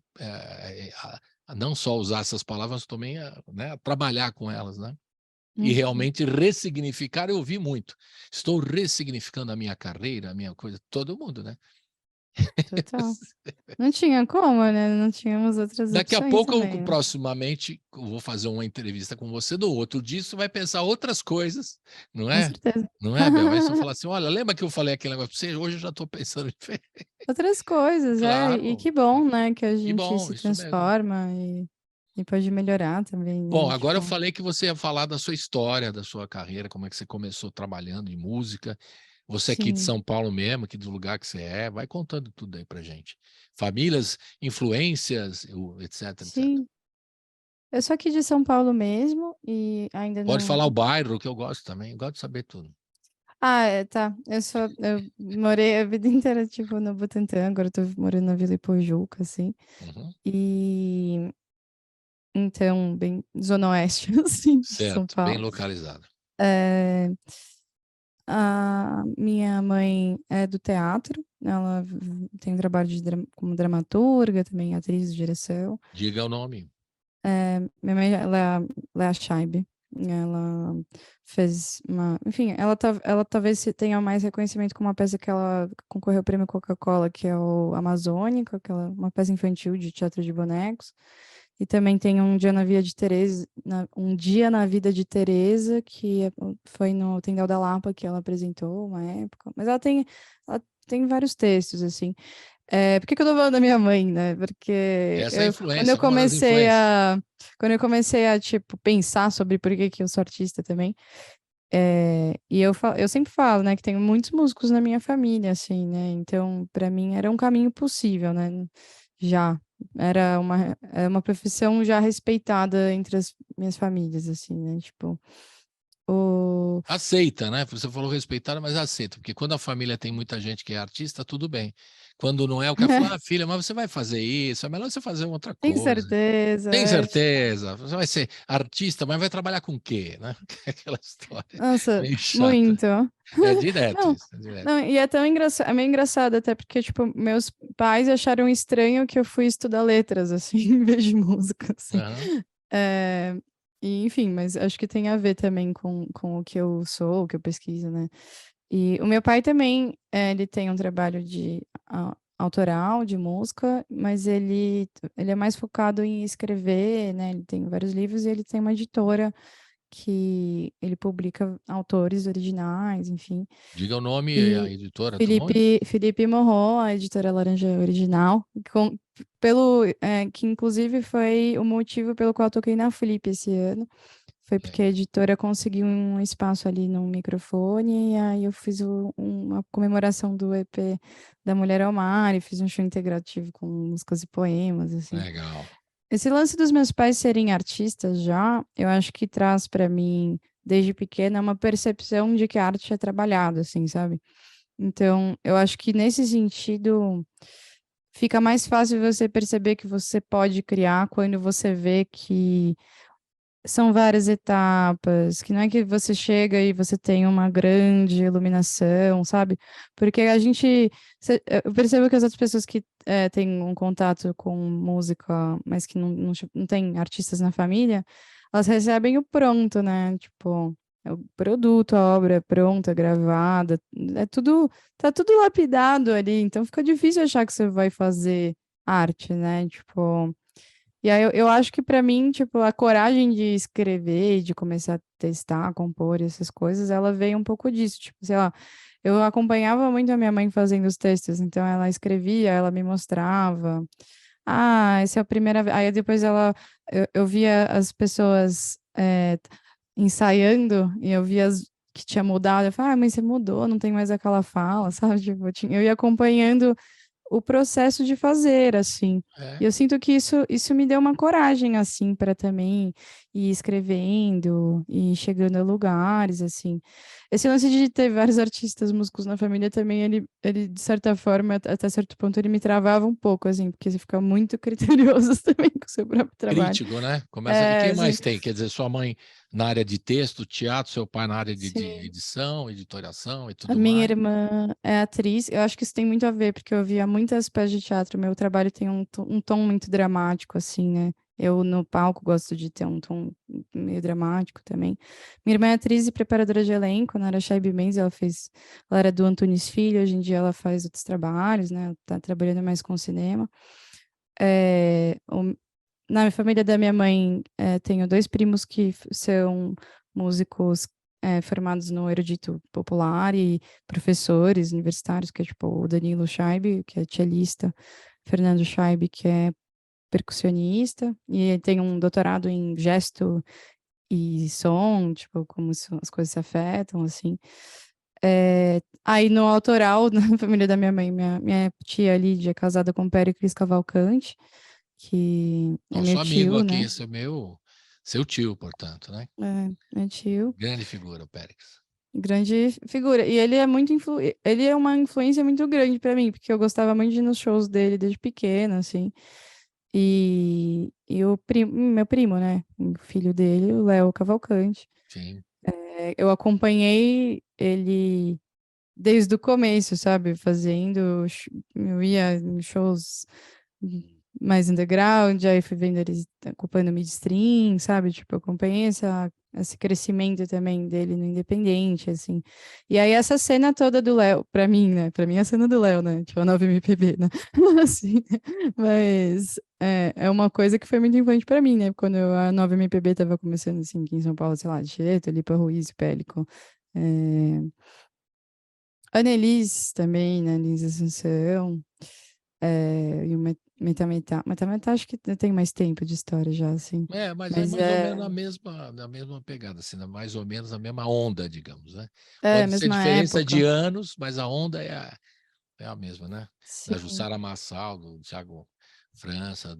a não só usar essas palavras, mas também né, a trabalhar com elas, né? E Uhum. realmente ressignificar, eu ouvi muito. Estou ressignificando a minha carreira, a minha coisa, todo mundo, né? Total. Não tinha como, né? Não tínhamos outras Daqui a opções pouco, também, né? proximamente, eu vou fazer uma entrevista com você, do outro disso vai pensar outras coisas, não Com é? certeza. Não é, Bel? Aí você fala assim, olha, lembra que eu falei aquele negócio para você? Hoje eu já estou pensando diferente. Outras coisas, e Claro, que bom, né? Que a que gente bom, se isso mesmo. transforma e pode melhorar também, Bom, né? agora eu Tipo, falei que você ia falar da sua história, da sua carreira, como é que você começou trabalhando em música. Você é aqui de sim, São Paulo mesmo, aqui do lugar que você é, vai contando tudo aí pra gente. Famílias, influências, etc, etc. sim. Eu sou aqui de São Paulo mesmo e ainda Pode não. falar o bairro, que eu gosto também, eu gosto de saber tudo. Tá. Eu morei a vida inteira, tipo, no Butantã, agora eu tô morando na Vila Ipojuca, assim. Uhum. E então, bem Zona Oeste, assim, de São Certo, bem Paulo. localizado. É, a minha mãe é do teatro, ela tem um trabalho como dramaturga, também atriz de direção. Diga o nome. Minha mãe, ela é a Léa Scheib. Ela fez uma. Enfim, ela talvez tenha mais reconhecimento com uma peça que ela concorreu ao prêmio Coca-Cola, que é o Amazônico, uma peça infantil de teatro de bonecos. E também tem Um Dia na Vida de Teresa, Um Dia na Vida de Teresa, foi no Tendel da Lapa que ela apresentou uma época. Mas ela tem vários textos, assim. Por que que eu tô falando da minha mãe, né? Porque Essa é a quando eu influência, uma das comecei influências. a tipo, pensar sobre por que que eu sou artista também, e eu sempre falo, né, que tenho muitos músicos na minha família, assim, né? Então, para mim era um caminho possível, né? Já era uma profissão já respeitada entre as minhas famílias, assim, né? Tipo, o Aceita, né? Você falou respeitada, mas aceita, porque quando a família tem muita gente que é artista, tudo bem. Quando não é, o cara fala, filha, mas você vai fazer isso, é melhor você fazer outra Tem coisa. certeza, Tem tipo, certeza, você vai ser artista, mas vai trabalhar com o quê, né? Aquela história nossa, meio chata. muito. É direto Não, isso, é direto. não, e é tão engraçado, é meio engraçado até porque, tipo, meus pais acharam estranho que eu fui estudar letras, assim, em vez de música, assim. Aham. É, e, enfim, mas acho que tem a ver também com o que eu sou, o que eu pesquiso, né? E o meu pai também, ele tem um trabalho de autoral, de música, mas ele é mais focado em escrever, né? Ele tem vários livros e ele tem uma editora que ele publica autores originais, enfim. Diga o nome e a E editora, tá bom? Felipe Morro, a editora Laranja Original, que inclusive foi o motivo pelo qual eu toquei na Felipe esse ano. Foi porque a Legal. editora conseguiu um espaço ali no microfone, e aí eu fiz uma comemoração do EP da Mulher ao Mar, e fiz um show integrativo com músicas e poemas, assim. Legal. Esse lance dos meus pais serem artistas já, eu acho que traz para mim, desde pequena, uma percepção de que a arte é trabalhada, assim, sabe? Então, eu acho que nesse sentido, fica mais fácil você perceber que você pode criar quando você vê que são várias etapas, que não é que você chega e você tem uma grande iluminação, sabe? Porque eu percebo que as outras pessoas que têm um contato com música, mas que não têm artistas na família, elas recebem o pronto, né? Tipo, é o produto, a obra é pronta, gravada, tá tudo lapidado ali, então fica difícil achar que você vai fazer arte, né? Tipo. E aí eu acho que para mim, tipo, a coragem de escrever, de começar a testar, compor essas coisas, ela veio um pouco disso, tipo, sei lá, eu acompanhava muito a minha mãe fazendo os textos, então ela escrevia, ela me mostrava. Essa é a primeira vez. Aí depois eu via as pessoas ensaiando e eu via que tinha mudado, eu falava, mas você mudou, não tem mais aquela fala, sabe? Tipo, eu ia acompanhando o processo de fazer, assim. E É. eu sinto que isso me deu uma coragem, assim, para também ir escrevendo e chegando a lugares, assim. Esse lance de ter vários artistas músicos na família também, ele de certa forma, até certo ponto, ele me travava um pouco, assim, porque você fica muito criterioso também com o seu próprio trabalho. Crítico, né? Começa. E quem Assim, mais tem? Quer dizer, sua mãe na área de texto, teatro, seu pai na área de sim. edição, editoriação e A tudo minha mais. irmã é atriz, eu acho que isso tem muito a ver, porque eu via muitas peças de teatro, meu trabalho tem um tom muito dramático, assim, né? Eu, no palco, gosto de ter um tom meio dramático também. Minha irmã é atriz e preparadora de elenco, na Araxá Mendes, ela era do Antunes Filho, hoje em dia ela faz outros trabalhos, né? Tá trabalhando mais com cinema. É, na família da minha mãe, tenho dois primos que são músicos formados no erudito popular e professores universitários, que é tipo o Danilo Scheib, que é cellista, Fernando Scheib, que é percussionista, e tem um doutorado em gesto e som, tipo, como as coisas se afetam, assim. Aí no autoral, na família da minha mãe, minha tia Lídia é casada com o Péricles Cavalcante, que é meu Nosso amigo tio, aqui, né? esse é seu tio, portanto, né? Meu tio. Grande figura, o Périx. grande figura. E ele é ele é uma influência muito grande para mim, porque eu gostava muito de ir nos shows dele desde pequena, assim. E meu primo, né? O filho dele, o Léo Cavalcante. Sim. Eu acompanhei ele desde o começo, sabe? Eu ia em shows mais underground, aí fui vendo eles ocupando midstream, sabe? Tipo, eu acompanhei esse crescimento também dele no independente, assim. E aí essa cena toda do Léo, pra mim, né? Pra mim é a cena do Léo, né? Tipo, a 9MPB, né? Assim, mas é uma coisa que foi muito importante pra mim, né? Quando a 9MPB tava começando, assim, aqui em São Paulo, sei lá, Tieta, Lipa Ruiz, Pélico, Annelise também, né? Lins Assunção, e o Metametá. Metametá acho que tem mais tempo de história já, assim. Mas é Mas mais ou menos na mesma pegada, assim, mais ou menos na mesma onda, digamos, né? Pode ser mesma diferença de época. anos, mas a onda é a mesma, né? Da Sim, Jussara Marçal, do Thiago França,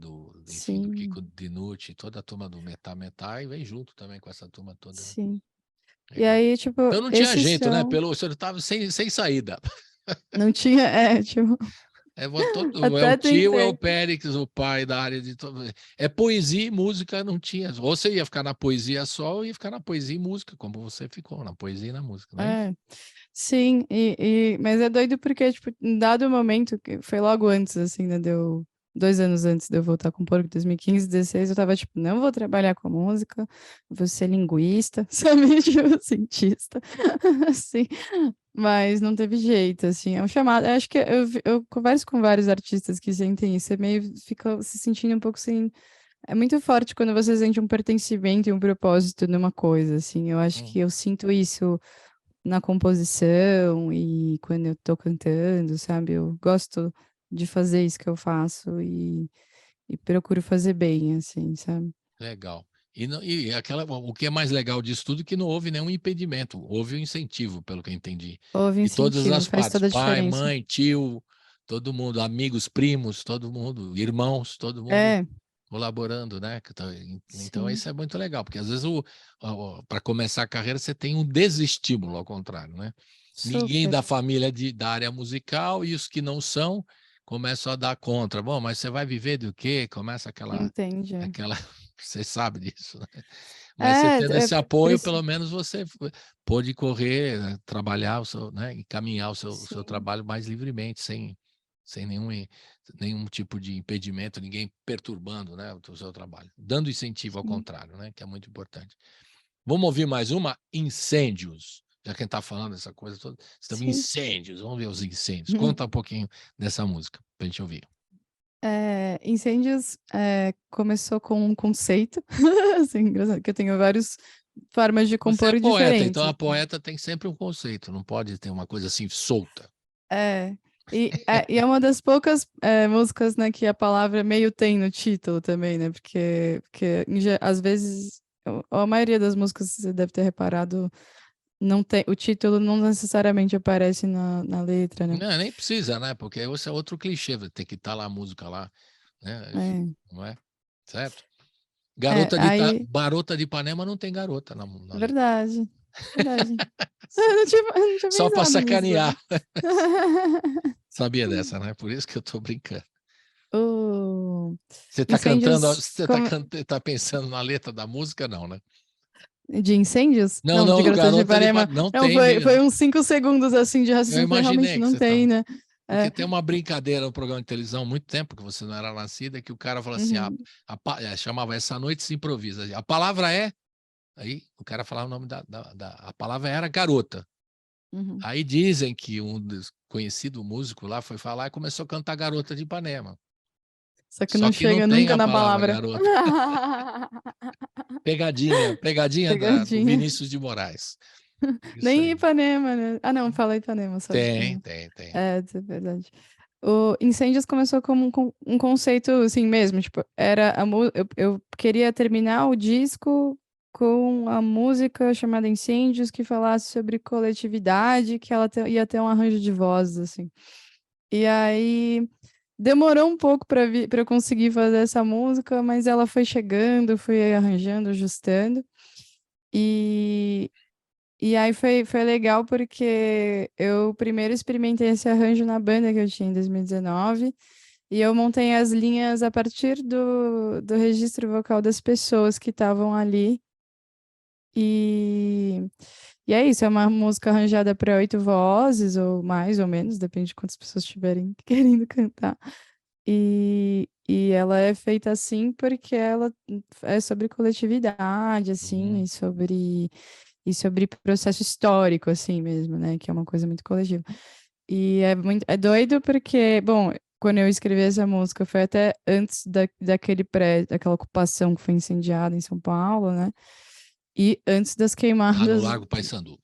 enfim, do sim, Kiko Dinucci, toda a turma do Metá Metá, e vem junto também com essa turma toda, né? sim. E Legal. aí, tipo, Então não tinha esses jeito, né? são... O senhor estava sem saída. Não tinha, tipo, É o até tio, é o tentei. Périx, o pai da área de. É poesia e música, não tinha. Ou você ia ficar na poesia só, ou ia ficar na poesia e música, como você ficou, na poesia e na música, não é isso? É, sim, mas é doido porque, tipo, em dado momento, que foi logo antes, assim, né, 2 anos antes de eu voltar com o Porco, 2015, 16, eu tava, tipo, não vou trabalhar com música, vou ser linguista, sabe, tipo, cientista, assim, mas não teve jeito, assim, é um chamado, eu acho que eu converso com vários artistas que sentem isso, você meio fica se sentindo um pouco assim, é muito forte quando você sente um pertencimento e um propósito numa coisa, assim, eu acho que Hum, eu sinto isso na composição e quando eu tô cantando, sabe? Eu gosto de fazer isso que eu faço e procuro fazer bem, assim, sabe? legal. O que é mais legal disso tudo é que não houve nenhum impedimento, houve um incentivo, pelo que eu entendi. Houve De todas incentivo, as faz partes, toda a pai, diferença. mãe, tio, todo mundo, amigos, primos, todo mundo, irmãos, todo mundo É, colaborando, né? Então sim, isso é muito legal, porque às vezes para começar a carreira você tem um desestímulo, ao contrário, né? Ninguém super. da família da área musical e os que não são começam a dar contra. Bom, mas você vai viver do quê? Começa Entendi. aquela, você sabe disso, né? Mas você É, tendo esse apoio, preciso. pelo menos você pôde correr, né, trabalhar o seu, né, encaminhar o seu Sim. trabalho mais livremente, sem nenhum tipo de impedimento, ninguém perturbando, né, o seu trabalho, dando incentivo ao Sim. contrário, né, que é muito importante. Vamos ouvir mais uma? Incêndios. Já quem está falando essa coisa toda, estamos Sim. incêndios, vamos ver os incêndios. Conta um pouquinho dessa música para a gente ouvir. Incêndios começou com um conceito, assim, engraçado, que eu tenho várias formas de Você é compor poeta, então diferentes. a poeta tem sempre um conceito, não pode ter uma coisa assim solta. É, e é uma das poucas músicas, né, que a palavra meio tem no título também, né, porque às vezes, a maioria das músicas, você deve ter reparado, não tem, o título não necessariamente aparece na letra, né. Não, nem precisa, né? Porque esse é outro clichê, vai ter que estar lá a música lá, né? É, Não é? Certo? aí, Garota de Ipanema não tem garota na letra. verdade, verdade. Eu não tinha Só para pensado nisso, sacanear. sabia? Sabia dessa, né? Por isso que eu tô brincando. O Você tá cantando, Incêndios você tá pensando na letra da música, não, né? de incêndios? Não, Não, de não, do Garotas de Garota de Ipanema. Ipanema. Não Não, tem, foi uns 5 segundos, assim, de eu raciocínio. Eu falei, realmente imaginei que não você estava. tem, né? Porque É, tem uma brincadeira no programa de televisão há muito tempo que você não era nascida, que o cara fala assim, uhum, chamava Essa Noite Se Improvisa. A palavra é. Aí o cara falava o nome a palavra era garota. uhum. Aí dizem que um conhecido músico lá foi falar e começou a cantar Garota de Ipanema. Só que Só não que não chega tem nunca a na palavra palavra. garota. Pegadinha do Pegadinha. Vinícius de Moraes. Isso Nem aí. Ipanema, né? Ah, não, fala Ipanema só. Tem, tem, tem. É verdade. O Incêndios começou como um conceito assim mesmo, tipo, era eu queria terminar o disco com a música chamada Incêndios que falasse sobre coletividade, que ela ia ter um arranjo de vozes assim. E aí demorou um pouco para eu conseguir fazer essa música, mas ela foi chegando, fui arranjando, ajustando. E E aí foi legal porque eu primeiro experimentei esse arranjo na banda que eu tinha em 2019 e eu montei as linhas a partir do registro vocal das pessoas que estavam ali. E, e é isso, é uma música arranjada para 8 vozes, ou mais ou menos, depende de quantas pessoas estiverem querendo cantar. E ela é feita assim porque ela é sobre coletividade, assim, e sobre processo histórico, assim mesmo, né? Que é uma coisa muito coletiva. E é doido porque, bom, quando eu escrevi essa música foi até antes daquela ocupação que foi incendiada em São Paulo, né? E antes das Lá no queimadas. Largo Paissandu.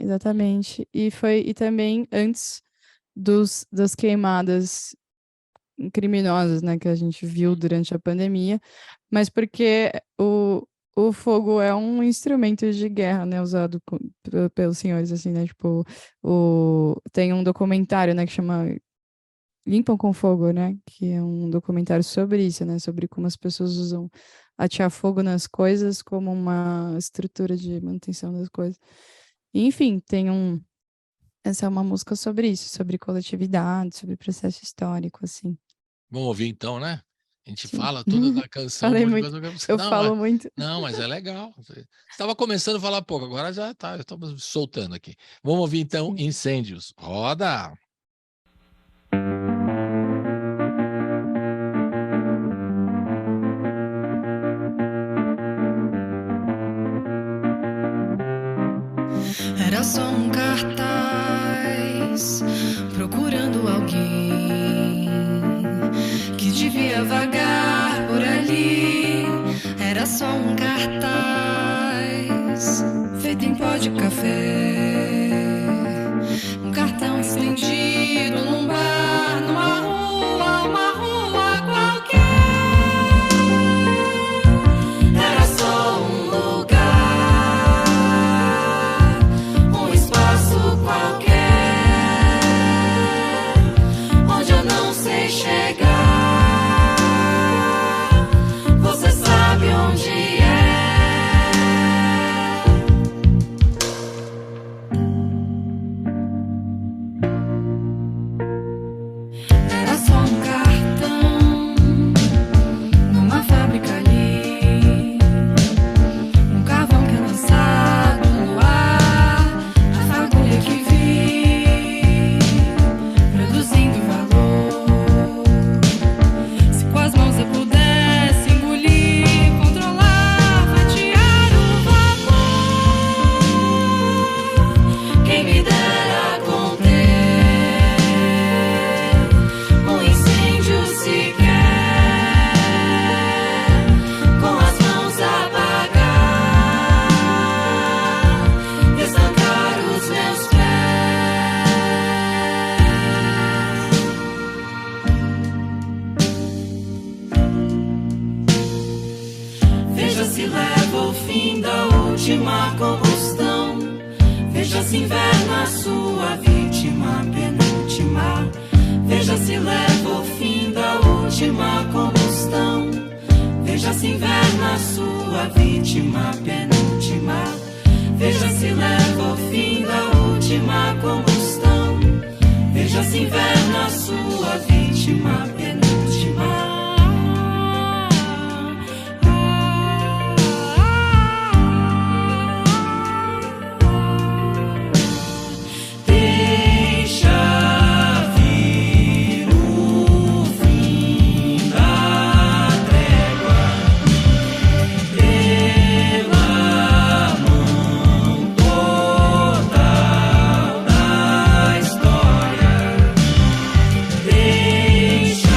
Exatamente. E também antes das queimadas criminosas, né, que a gente viu durante a pandemia, mas porque o fogo é um instrumento de guerra, né, usado pelos senhores, assim, né, tipo, tem um documentário, né, que chama Limpam com Fogo, né, que é um documentário sobre isso, né, sobre como as pessoas usam atear fogo nas coisas como uma estrutura de manutenção das coisas. E, enfim, essa é uma música sobre isso, sobre coletividade, sobre processo histórico, assim. Vamos ouvir então, né? A gente Sim. fala toda da canção. Falei um monte de muito. coisa. Eu Não, falo muito. não, mas é legal. Você estava começando a falar pouco, agora já tá, estamos soltando aqui. Vamos ouvir então Sim. Incêndios. Roda! Era só um cartaz procurando alguém que devia vagar por ali. Era só um cartaz feito em pó de café, um cartão estendido num bar, numa rua qualquer. Era só um lugar, um espaço qualquer, onde eu não sei chegar. Você sabe onde é. Era só um cartão numa fábrica ali, um carvão que é lançado no ar, a fagulha que vi produzindo valor. Se com as mãos eu pudesse engolir, controlar, fatiar o vapor, quem me dera conter um incêndio sequer, com as mãos apagar, estancar os meus pés. Veja se leva o fim da última combustão, veja se inverna a sua vítima penúltima. Veja se leva o fim da última combustão, veja se inverna a sua vítima penúltima. Veja se leva o fim da última combustão, veja se inverna a sua vítima penúltima. Deixa vir o fim da trégua pela mão total da história. Deixa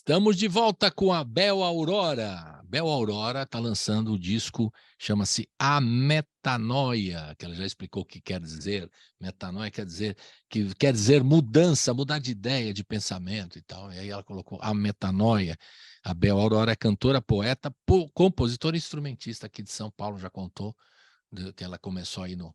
Estamos de volta com a Bel Aurora. Bel Aurora está lançando o disco, chama-se A Metanoia, que ela já explicou o que quer dizer. Metanoia quer dizer mudança, mudar de ideia, de pensamento e tal. E aí ela colocou A Metanoia. A Bel Aurora é cantora, poeta, compositora e instrumentista aqui de São Paulo, já contou que ela começou aí no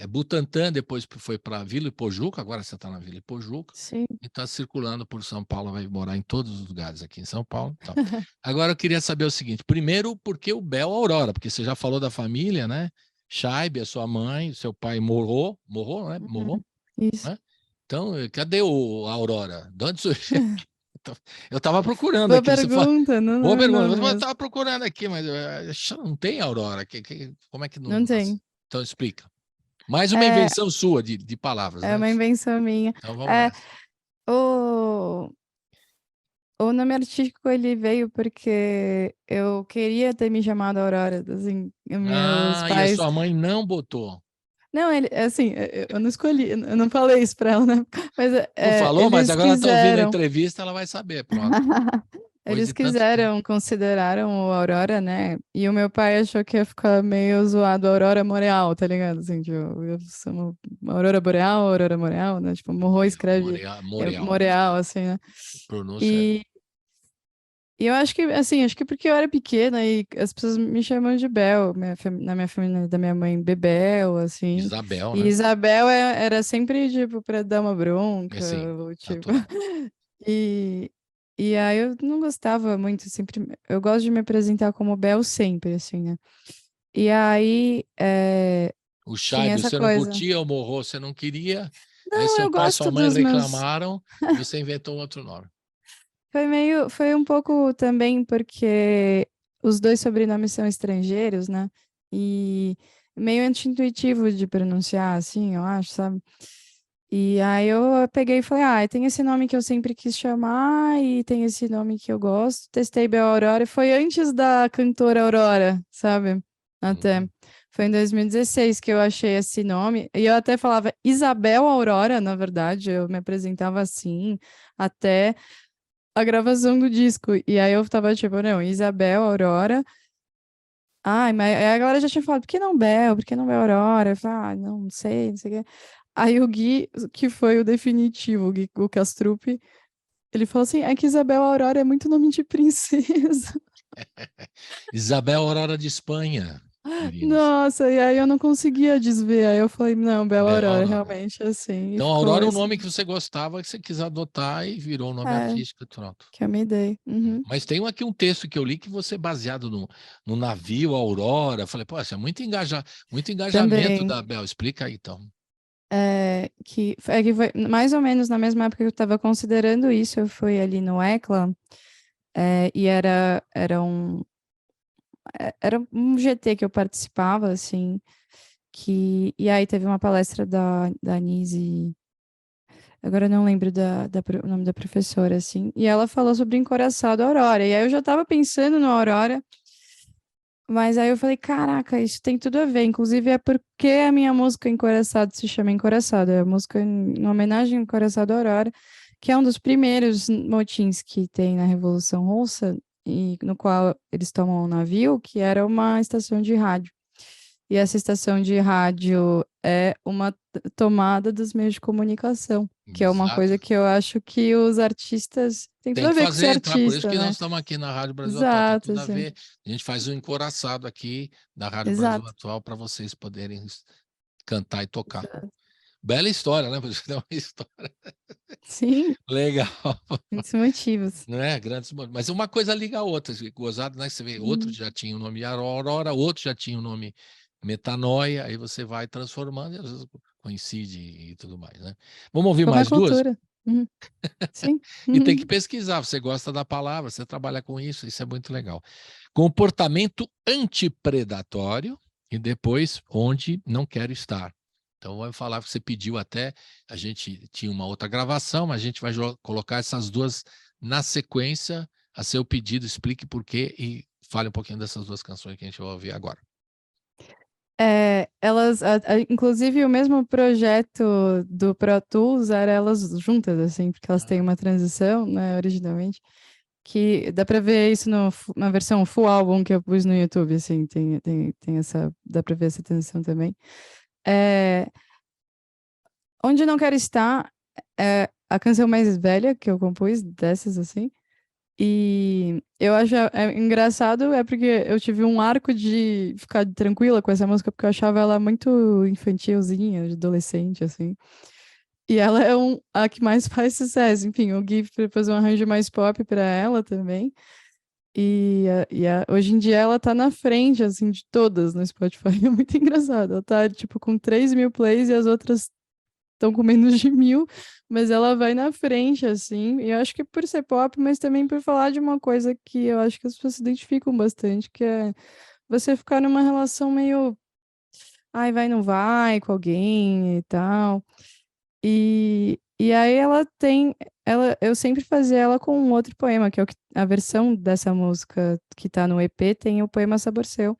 Butantã, depois foi para Vila Ipojuca, agora você está na Vila Ipojuca, Sim. e está circulando por São Paulo, vai morar em todos os lugares aqui em São Paulo. Então. Agora eu queria saber o seguinte, primeiro, por que o Bel Aurora? Porque você já falou da família, né? Scheibe, a sua mãe, seu pai morou, né? Morou, Isso. né? Então, cadê a Aurora? De onde surgiu? Eu estava procurando Boa aqui. pergunta, não Boa lembro o pergunta. nome Eu mesmo. estava procurando aqui, mas não tem Aurora. Como é que não? Não tem. Então explica. Mais uma invenção sua de palavras, É né? uma invenção minha. Então vamos nessa. O nome artístico ele veio porque eu queria ter me chamado Aurora, assim, meus E a pais. sua mãe não botou. Não, assim, eu não escolhi, eu não falei isso pra ela, né? Mas Não falou, mas eles agora ela está ouvindo a quiseram. entrevista, ela vai saber, pronto. Eles consideraram o Aurora, né? E o meu pai achou que ia ficar meio zoado Aurora Boreal, tá ligado? Assim, tipo, eu sou uma Aurora Boreal, né? Tipo, Morro escreve Moreal, assim, né? Pronúncia. E eu acho que porque eu era pequena e as pessoas me chamam de Bel, na minha família da minha mãe, Bebel, assim. Isabel, E né? Isabel era sempre, tipo, pra dar uma bronca, ou, tipo... E aí eu não gostava muito, sempre... Eu gosto de me apresentar como Bel sempre, assim, né? E aí, O tinha Scheibe, essa você não coisa. curtia, o Morro, você não queria. Aí Não, seu eu pai e gosto sua mãe dos meus... reclamaram e você inventou outro nome. Foi um pouco também porque os dois sobrenomes são estrangeiros, né? E meio anti-intuitivo de pronunciar, assim, eu acho, sabe? E aí eu peguei e falei, tem esse nome que eu sempre quis chamar e tem esse nome que eu gosto. Testei Bel Aurora e foi antes da cantora Aurora, sabe? Até. Foi em 2016 que eu achei esse nome. E eu até falava Isabel Aurora, na verdade. Eu me apresentava assim, até a gravação do disco. E aí eu tava tipo, não, Isabel Aurora. Mas aí a galera já tinha falado, por que não Bel? Por que não Bel Aurora? Eu falei, não sei, não sei o quê. Aí o Gui, que foi o definitivo, o Castrupe, ele falou assim, é que Isabel Aurora é muito nome de princesa. Isabel Aurora de Espanha. Nossa, e aí eu não conseguia desver. Aí eu falei, não, Bel Aurora, realmente, assim. Então, Aurora é um nome que você gostava, que você quis adotar e virou um nome artístico, pronto. Que eu me dei. Mas tem aqui um texto que eu li que você é baseado no navio Aurora. Eu falei, poxa, muito engajamento Também. da Bel. Explica aí, então. Que foi mais ou menos na mesma época que eu estava considerando isso, eu fui ali no ECLA, e era um GT que eu participava, assim, e aí teve uma palestra da Nise, agora eu não lembro o nome da professora, assim, e ela falou sobre Encoraçado Aurora, e aí eu já estava pensando no Aurora, mas aí eu falei, caraca, isso tem tudo a ver, inclusive é porque a minha música Encoraçado se chama Encoraçado, é a música em homenagem ao Encoraçado Aurora, que é um dos primeiros motins que tem na Revolução Russa, e no qual eles tomam um navio, que era uma estação de rádio. E essa estação de rádio é uma tomada dos meios de comunicação, que é uma coisa que eu acho que os artistas tem tudo a ver com ser artista, por isso que né? nós estamos aqui na Rádio Brasil Atual, tem tudo a assim. ver. A gente faz um encoraçado aqui da Rádio Brasil Atual para vocês poderem cantar e tocar. Bela história, né? Você tem uma história. Sim. Legal. Muitos motivos. Né? Grandes motivos. Mas uma coisa liga a outra. Gozado, né? Você vê, outro já tinha o nome Aurora, outro já tinha o nome Metanoia, aí você vai transformando e às vezes coincide e tudo mais, né? Vamos ouvir mais duas? Sim. E tem que pesquisar, você gosta da palavra, você trabalha com isso é muito legal. Comportamento antipredatório e depois onde não quero estar. Então, vai falar que você pediu até, a gente tinha uma outra gravação, mas a gente vai colocar essas duas na sequência, a seu pedido, explique por quê e fale um pouquinho dessas duas canções que a gente vai ouvir agora. Elas, inclusive o mesmo projeto do Pro Tools era elas juntas, assim, porque elas têm uma transição, né, originalmente. que dá pra ver isso na versão full álbum que eu pus no YouTube, assim, tem essa, dá pra ver essa tensão também. Onde Não Quero Estar é a canção mais velha que eu compus, dessas, assim, e eu acho engraçado, porque eu tive um arco de ficar tranquila com essa música, porque eu achava ela muito infantilzinha, de adolescente, assim. E ela é a que mais faz sucesso. Enfim, o Gui fez um arranjo mais pop para ela também. Hoje em dia ela tá na frente, assim, de todas no Spotify. É muito engraçado. Ela tá, tipo, com 3.000 plays e as outras estão com menos de 1.000, mas ela vai na frente, assim. E eu acho que por ser pop, mas também por falar de uma coisa que eu acho que as pessoas se identificam bastante, que é você ficar numa relação meio ai, vai, não vai com alguém e tal. E aí eu sempre fazia ela com um outro poema, que é a versão dessa música que tá no EP, tem o poema Sabor Seu.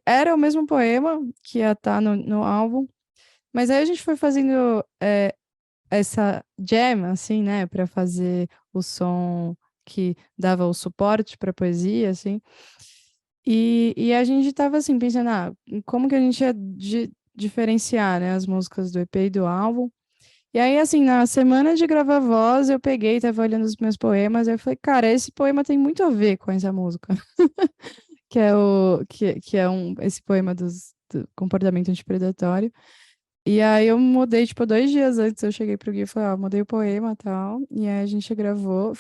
Era o mesmo poema que ia estar no álbum, mas aí a gente foi fazendo essa jam, assim, né, para fazer o som que dava o suporte para poesia, assim. E a gente tava assim, pensando, como que a gente ia diferenciar, né, as músicas do EP e do álbum. E aí, assim, na semana de gravar voz, eu peguei, tava olhando os meus poemas, aí eu falei, cara, esse poema tem muito a ver com essa música. Esse poema do comportamento antipredatório. E aí eu mudei, tipo, 2 dias antes, eu cheguei pro Gui e falei, mudei o poema e tal, e aí a gente gravou.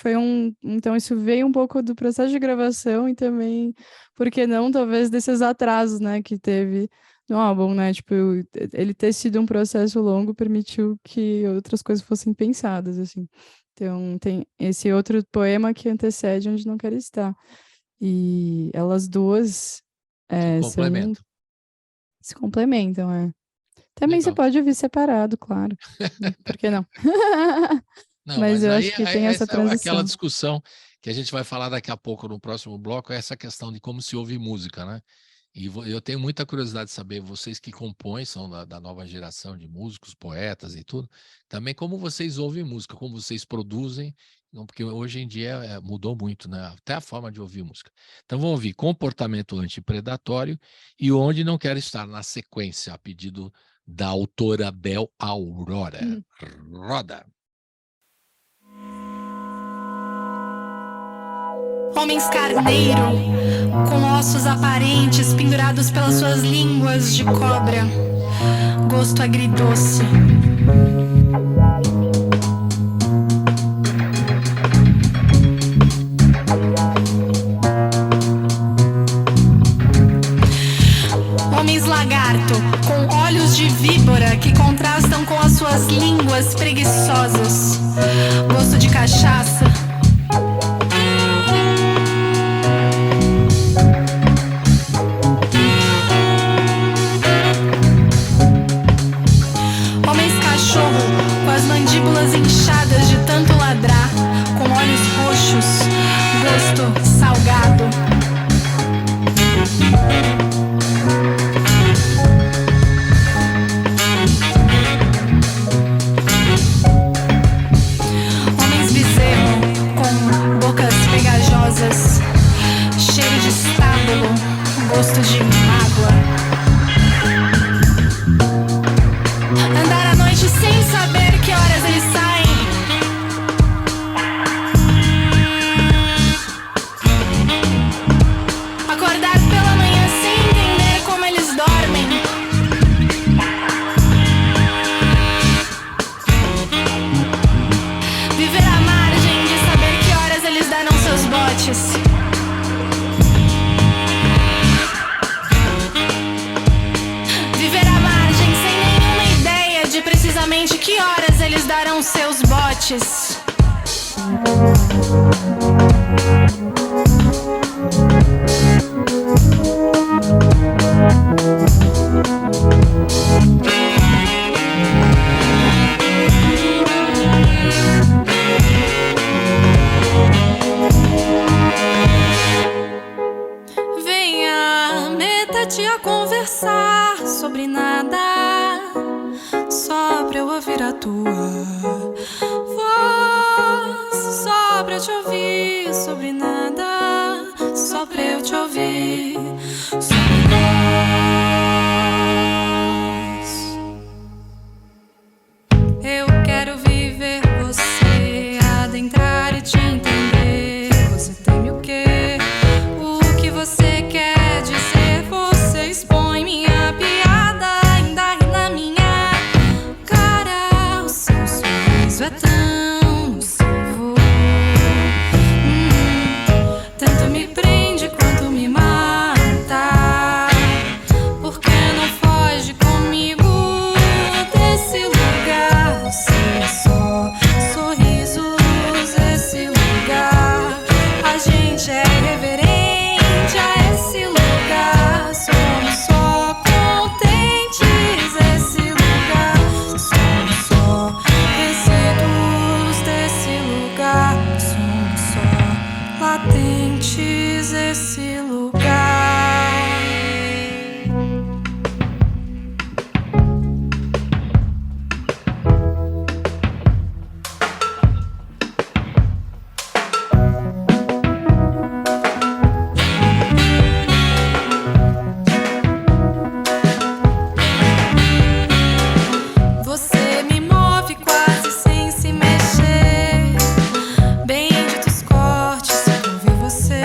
Então isso veio um pouco do processo de gravação e também, por que não, talvez desses atrasos, né, que teve no álbum, né, tipo, ele ter sido um processo longo permitiu que outras coisas fossem pensadas, assim. Então tem esse outro poema que antecede Onde Não Quero Estar. E elas duas se complementam, Também você Legal. pode ouvir separado, claro. Por que não? Não, Mas eu aí, acho que tem essa essa é aquela transição. discussão que a gente vai falar daqui a pouco no próximo bloco, é essa questão de como se ouve música, né? E eu tenho muita curiosidade de saber, vocês que compõem, são da nova geração de músicos, poetas e tudo, também como vocês ouvem música, como vocês produzem, porque hoje em dia mudou muito, né? Até a forma de ouvir música. Então vamos ouvir Comportamento Antipredatório e Onde Não Quero Estar, na sequência, a pedido da autora Bel Aurora. Roda! Homens carneiro, com ossos aparentes pendurados pelas suas línguas de cobra, gosto agridoce. Homens lagarto, com olhos de víbora que contrastam com as suas línguas preguiçosas, gosto de cachaça. Mandíbulas inchadas de tanto ladrar, com olhos roxos, gosto salgado. Homens bezerro, com bocas pegajosas, cheiro de estábulo, gosto de mágoa. Andar à noite sem saber que horas eles saem. Acordar pela manhã sem entender como eles dormem. Viver à margem de saber que horas eles darão seus botes. Viver à margem sem nenhuma ideia de precisamente que horas eles darão seus botes. Venha, meta-te a conversar sobre nada, só pra eu ouvir a tua voz, só move somos nós. Eu quero viver você, adentrar e te entender. Você teme o quê? O que você quer dizer? Você expõe minha piada, ainda ri na minha cara. O seu sorriso é tão nocivo. Tanto me prende quanto me mata. Por que não foge comigo desse lugar? Você é só sorrisos, esse lugar. A gente é reverente a esse lugar. Somos só contentes esse lugar. Somos só resíduos desse lugar. Somos só latentes esse lugar. Você me move quase sem se mexer. Benditos cortes pra ouvir você.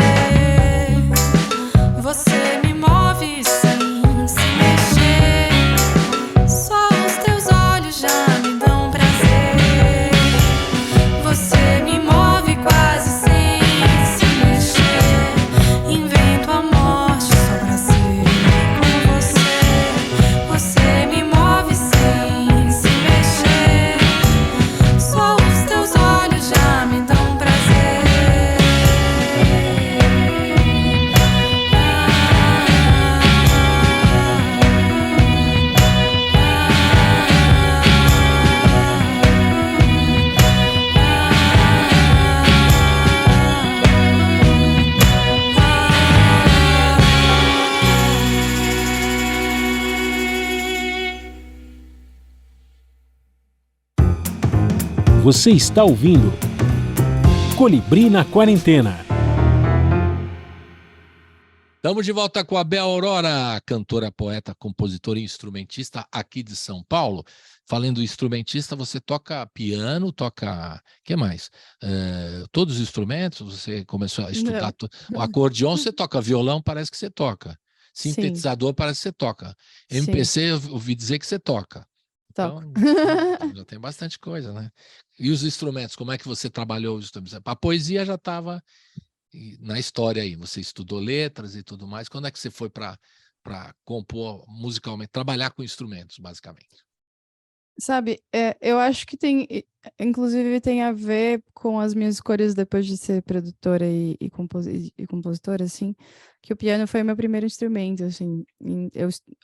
Você me move sem se mexer. Só os teus olhos já me dão prazer. Você me move quase sem se mexer. Invento a morte só pra ser com você. Você me move sem se mexer. Só os teus olhos já me dão prazer. Você está ouvindo Colibri na Quarentena. Estamos de volta com a Bel Aurora, cantora, poeta, compositora e instrumentista aqui de São Paulo. Falando instrumentista, você toca piano, toca... O que mais? Todos os instrumentos? Você começou a estudar... O acordeon você toca, violão parece que você toca. Sim, Sintetizador parece que você toca. sim, MPC eu ouvi dizer que você toca. toco. Então, já tem bastante coisa, né? E os instrumentos, como é que você trabalhou os instrumentos? A poesia já estava na história aí, você estudou letras e tudo mais. Quando é que você foi para compor musicalmente, trabalhar com instrumentos, basicamente? Sabe, eu acho que inclusive tem a ver com as minhas escolhas depois de ser produtora e compositora, assim, que o piano foi meu primeiro instrumento, assim.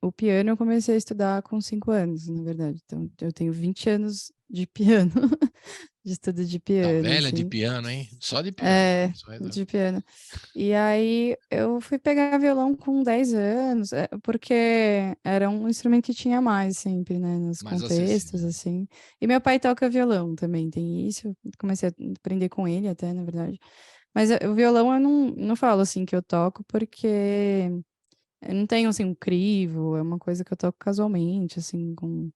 O piano eu comecei a estudar com 5 anos, na verdade. Então, eu tenho 20 anos de piano, de estudo de Tá piano, velha de assim. piano, hein? Só de piano. É, Só de piano. E aí eu fui pegar violão com 10 anos, porque era um instrumento que tinha mais sempre, né, nos mais contextos, acessível. assim. E meu pai toca violão também, tem isso. Eu comecei a aprender com ele até, na verdade. Mas o violão eu não falo assim que eu toco, porque eu não tenho assim um crivo, é uma coisa que eu toco casualmente, assim, com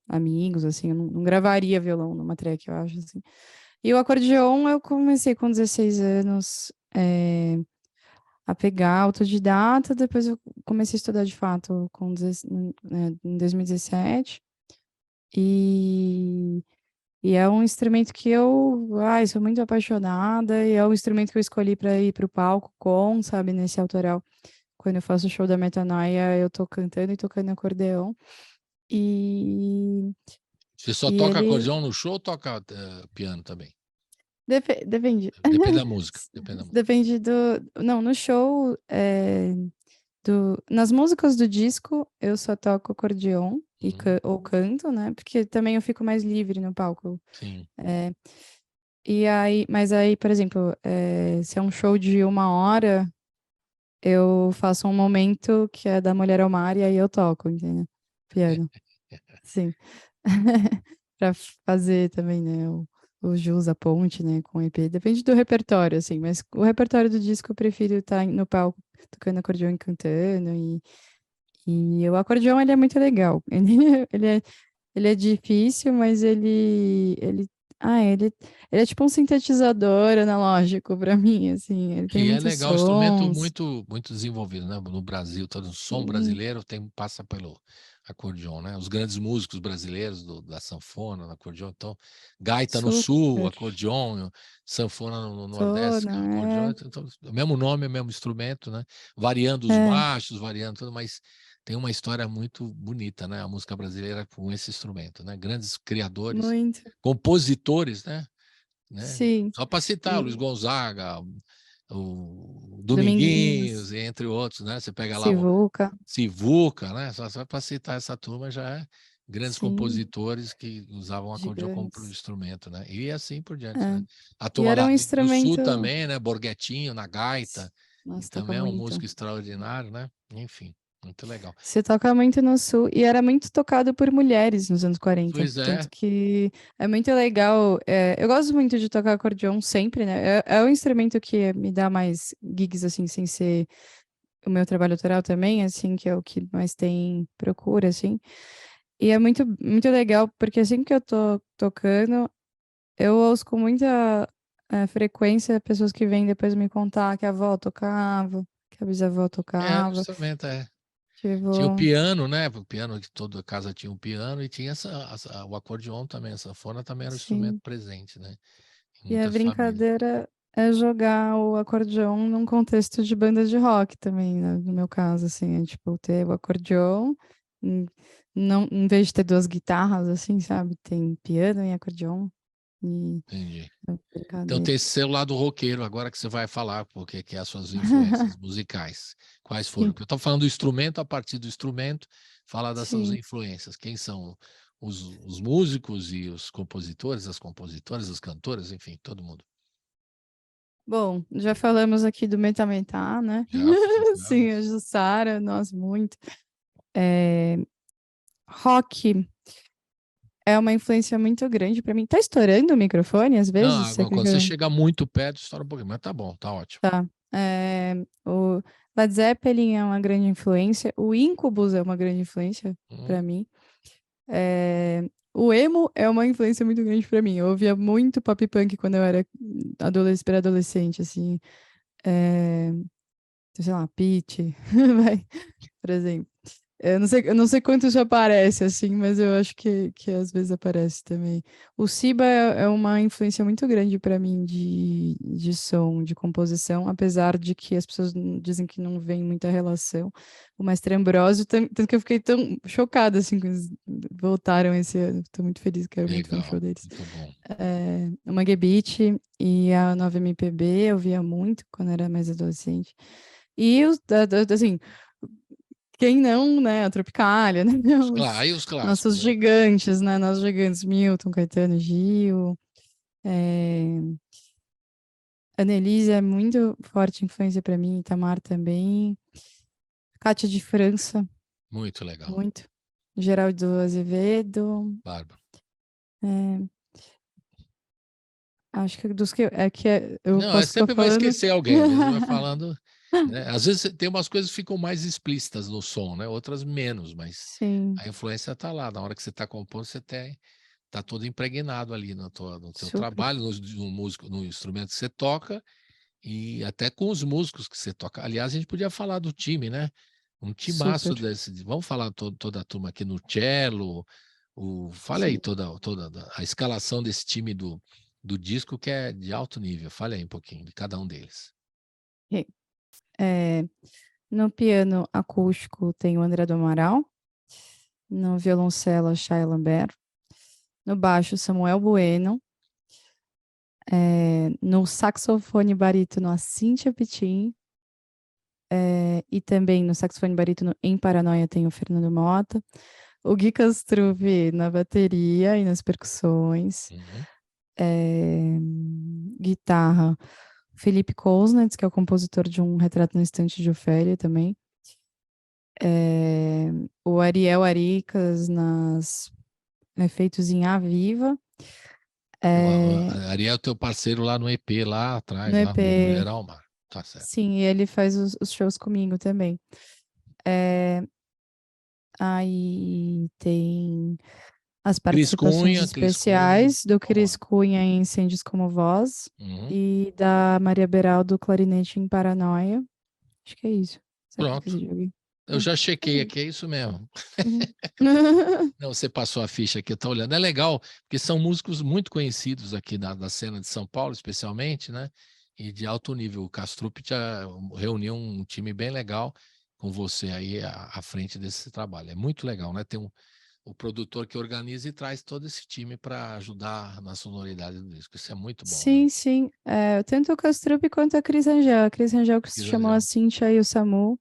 amigos, assim. Eu não gravaria violão numa track, eu acho, assim. E o acordeon eu comecei com 16 anos a pegar autodidata, depois eu comecei a estudar de fato em 2017. E é um instrumento que eu sou muito apaixonada, e é o instrumento que eu escolhi para ir para o palco sabe, nesse autoral. Quando eu faço o show da Metanoia, eu tô cantando e tocando acordeon. E Você só E toca ele acordeon no show ou toca piano também? depende. Depende da música. Depende da música. Depende do. Não, no show, nas músicas do disco, eu só toco acordeon ou canto, né? Porque também eu fico mais livre no palco. Sim. E aí, mas aí, por exemplo, se é um show de 1 hora, eu faço um momento que é da Mulher ao Mar, e aí eu toco, entendeu? Piano. Sim. Pra fazer também, né? O o Jus, a Ponte, né, com o EP. Depende do repertório, assim, mas o repertório do disco eu prefiro estar no palco tocando acordeão e cantando, e o acordeão, ele é muito legal. Ele é difícil, mas ele é tipo um sintetizador analógico para mim, assim, ele tem E é muitos legal, um instrumento sons. muito desenvolvido, né? No Brasil, todo o som Sim, brasileiro passa pelo acordeon, né? Os grandes músicos brasileiros da sanfona, do acordeon, então, gaita no sul, super. acordeon, sanfona no Nordeste, acordeon, Toda, então, o mesmo nome, o mesmo instrumento, né? Variando os é, baixos, variando tudo, mas tem uma história muito bonita, né? A música brasileira com esse instrumento, né? Grandes criadores, muito, compositores, né? sim. Só para citar, Luiz E Gonzaga, o Dominguinhos, Dominguinhos, entre outros, né? Você pega lá o Sivuca, Sivuca, né? Só para citar essa turma já é grandes sim, compositores que usavam o acordeão como gigantes. instrumento, né? E assim por diante, né? É. A E turma era lá um do Sul instrumento, também, né? Borghettino na gaita, e nossa, toca também é um muito. músico extraordinário, né? Enfim, muito legal. Se toca muito no sul e era muito tocado por mulheres nos anos 40, Pois é, tanto que é muito legal. Eu gosto muito de tocar acordeon sempre, né? É o instrumento que me dá mais gigs, assim, sem ser o meu trabalho autoral também, assim, que é o que mais tem procura, assim. E é muito legal, porque sempre que eu tô tocando, eu ouço com muita frequência pessoas que vêm depois me contar que a avó tocava, que a bisavó era o tocava. instrumento, é. Tinha o Tipo, piano, né? O piano que toda casa tinha um piano e tinha o acordeon também, a sanfona também era um instrumento sim. presente, né? Em E a muitas famílias. brincadeira é jogar o acordeon num contexto de banda de rock também, né? No meu caso, assim, é tipo ter o acordeon, em- não, em vez de ter duas guitarras, assim, sabe? Tem piano e acordeon e Entendi. é Então brincadeira. tem esse seu lado roqueiro agora que você vai falar, porque que é as suas influências musicais. Quais foram? Sim, Porque eu estou falando do instrumento, a partir do instrumento, falar das suas sim. influências. Quem são os músicos e os compositores, as compositoras, os cantores, enfim, todo mundo. Bom, já falamos aqui do Metametá, né? Já Sim, a falamos. Jussara, nossa, muito. É, rock é uma influência muito grande pra mim. Tá estourando o microfone às Não, vezes? Você agora, quer quando que você eu... chega muito perto, estoura um pouquinho, mas tá bom, tá ótimo. Tá. O Led Zeppelin é uma grande influência. O Incubus é uma grande influência pra Hum, mim. O emo é uma influência muito grande pra mim. Eu ouvia muito pop punk quando eu era pré-adolescente, assim. É, sei lá, Pitty, vai, por exemplo. Eu não sei quanto isso aparece, assim, mas eu acho que às vezes aparece também. O Siba é uma influência muito grande para mim de som, de composição, apesar de que as pessoas dizem que não vem muita relação. O Mestre Ambrósio, tanto que eu fiquei tão chocada, assim, quando eles voltaram esse ano. Estou muito feliz, quero muito ver um show legal, deles. muito bom. O Mangue Beat e a Nova MPB eu via muito quando era mais adolescente. E assim, quem não, né? A Tropicália, né? Aí os clássicos, Nossos né? gigantes, né? Nossos gigantes, Milton, Caetano, Gil. É... Annelise é muito forte influência para mim, Itamar também. Cátia de França, Muito legal. muito. Geraldo Azevedo. Bárbaro. É, acho que dos eu Não, posso estar sempre vai falando. esquecer alguém, a gente vai falando, né? Às vezes tem umas coisas que ficam mais explícitas no som, né? Outras menos, mas Sim, a influência está lá. Na hora que você está compondo, você tá todo impregnado ali no teu super, trabalho, no músico, no instrumento que você toca e até com os músicos que você toca. Aliás, a gente podia falar do time, né? Um timaço super. desse. Vamos falar toda a turma aqui no cello. Fala aí Sim. toda a escalação desse time do disco que é de alto nível. Fale aí um pouquinho de cada um deles. E, é, no piano acústico tem o André do Amaral. No violoncelo, a Chay Lambert. No baixo, Samuel Bueno. No saxofone barítono, a Cíntia Pitin. E também no saxofone barítono em Paranoia tem o Fernando Mota. O Gui Castruve na bateria e nas percussões. Uhum. Guitarra, Felipe Koznetz, que é o compositor de Um Retrato no Estante de Ofélia também. O Ariel Aricas nas efeitos em A Viva. Ariel é teu parceiro lá no EP, lá atrás, No lá, Mulher EP, ao Mar. Tá certo. sim, e ele faz os shows comigo também. É, aí tem as participações Cris Cunha. especiais do Cris Vambora. Cunha em Incêndios como Voz Uhum. e da Maria Beraldo Clarinete em Paranoia. Acho que é isso. Será que eu Pronto. esqueci de alguém? Eu já chequei Ok. aqui, é isso mesmo. Uhum. Não, você passou a ficha aqui, eu tô olhando. É legal, porque são músicos muito conhecidos aqui da cena de São Paulo, especialmente, né? E de alto nível. O Castrup já reuniu um time bem legal com você aí à frente desse trabalho. É muito legal, né? Tem o produtor que organiza e traz todo esse time para ajudar na sonoridade do disco. Isso é muito bom, né? Sim, sim. Tanto o Castrup quanto a Cris Rangel. A Cris Rangel que se Cris chamou a Angel. Cíntia e o Samu.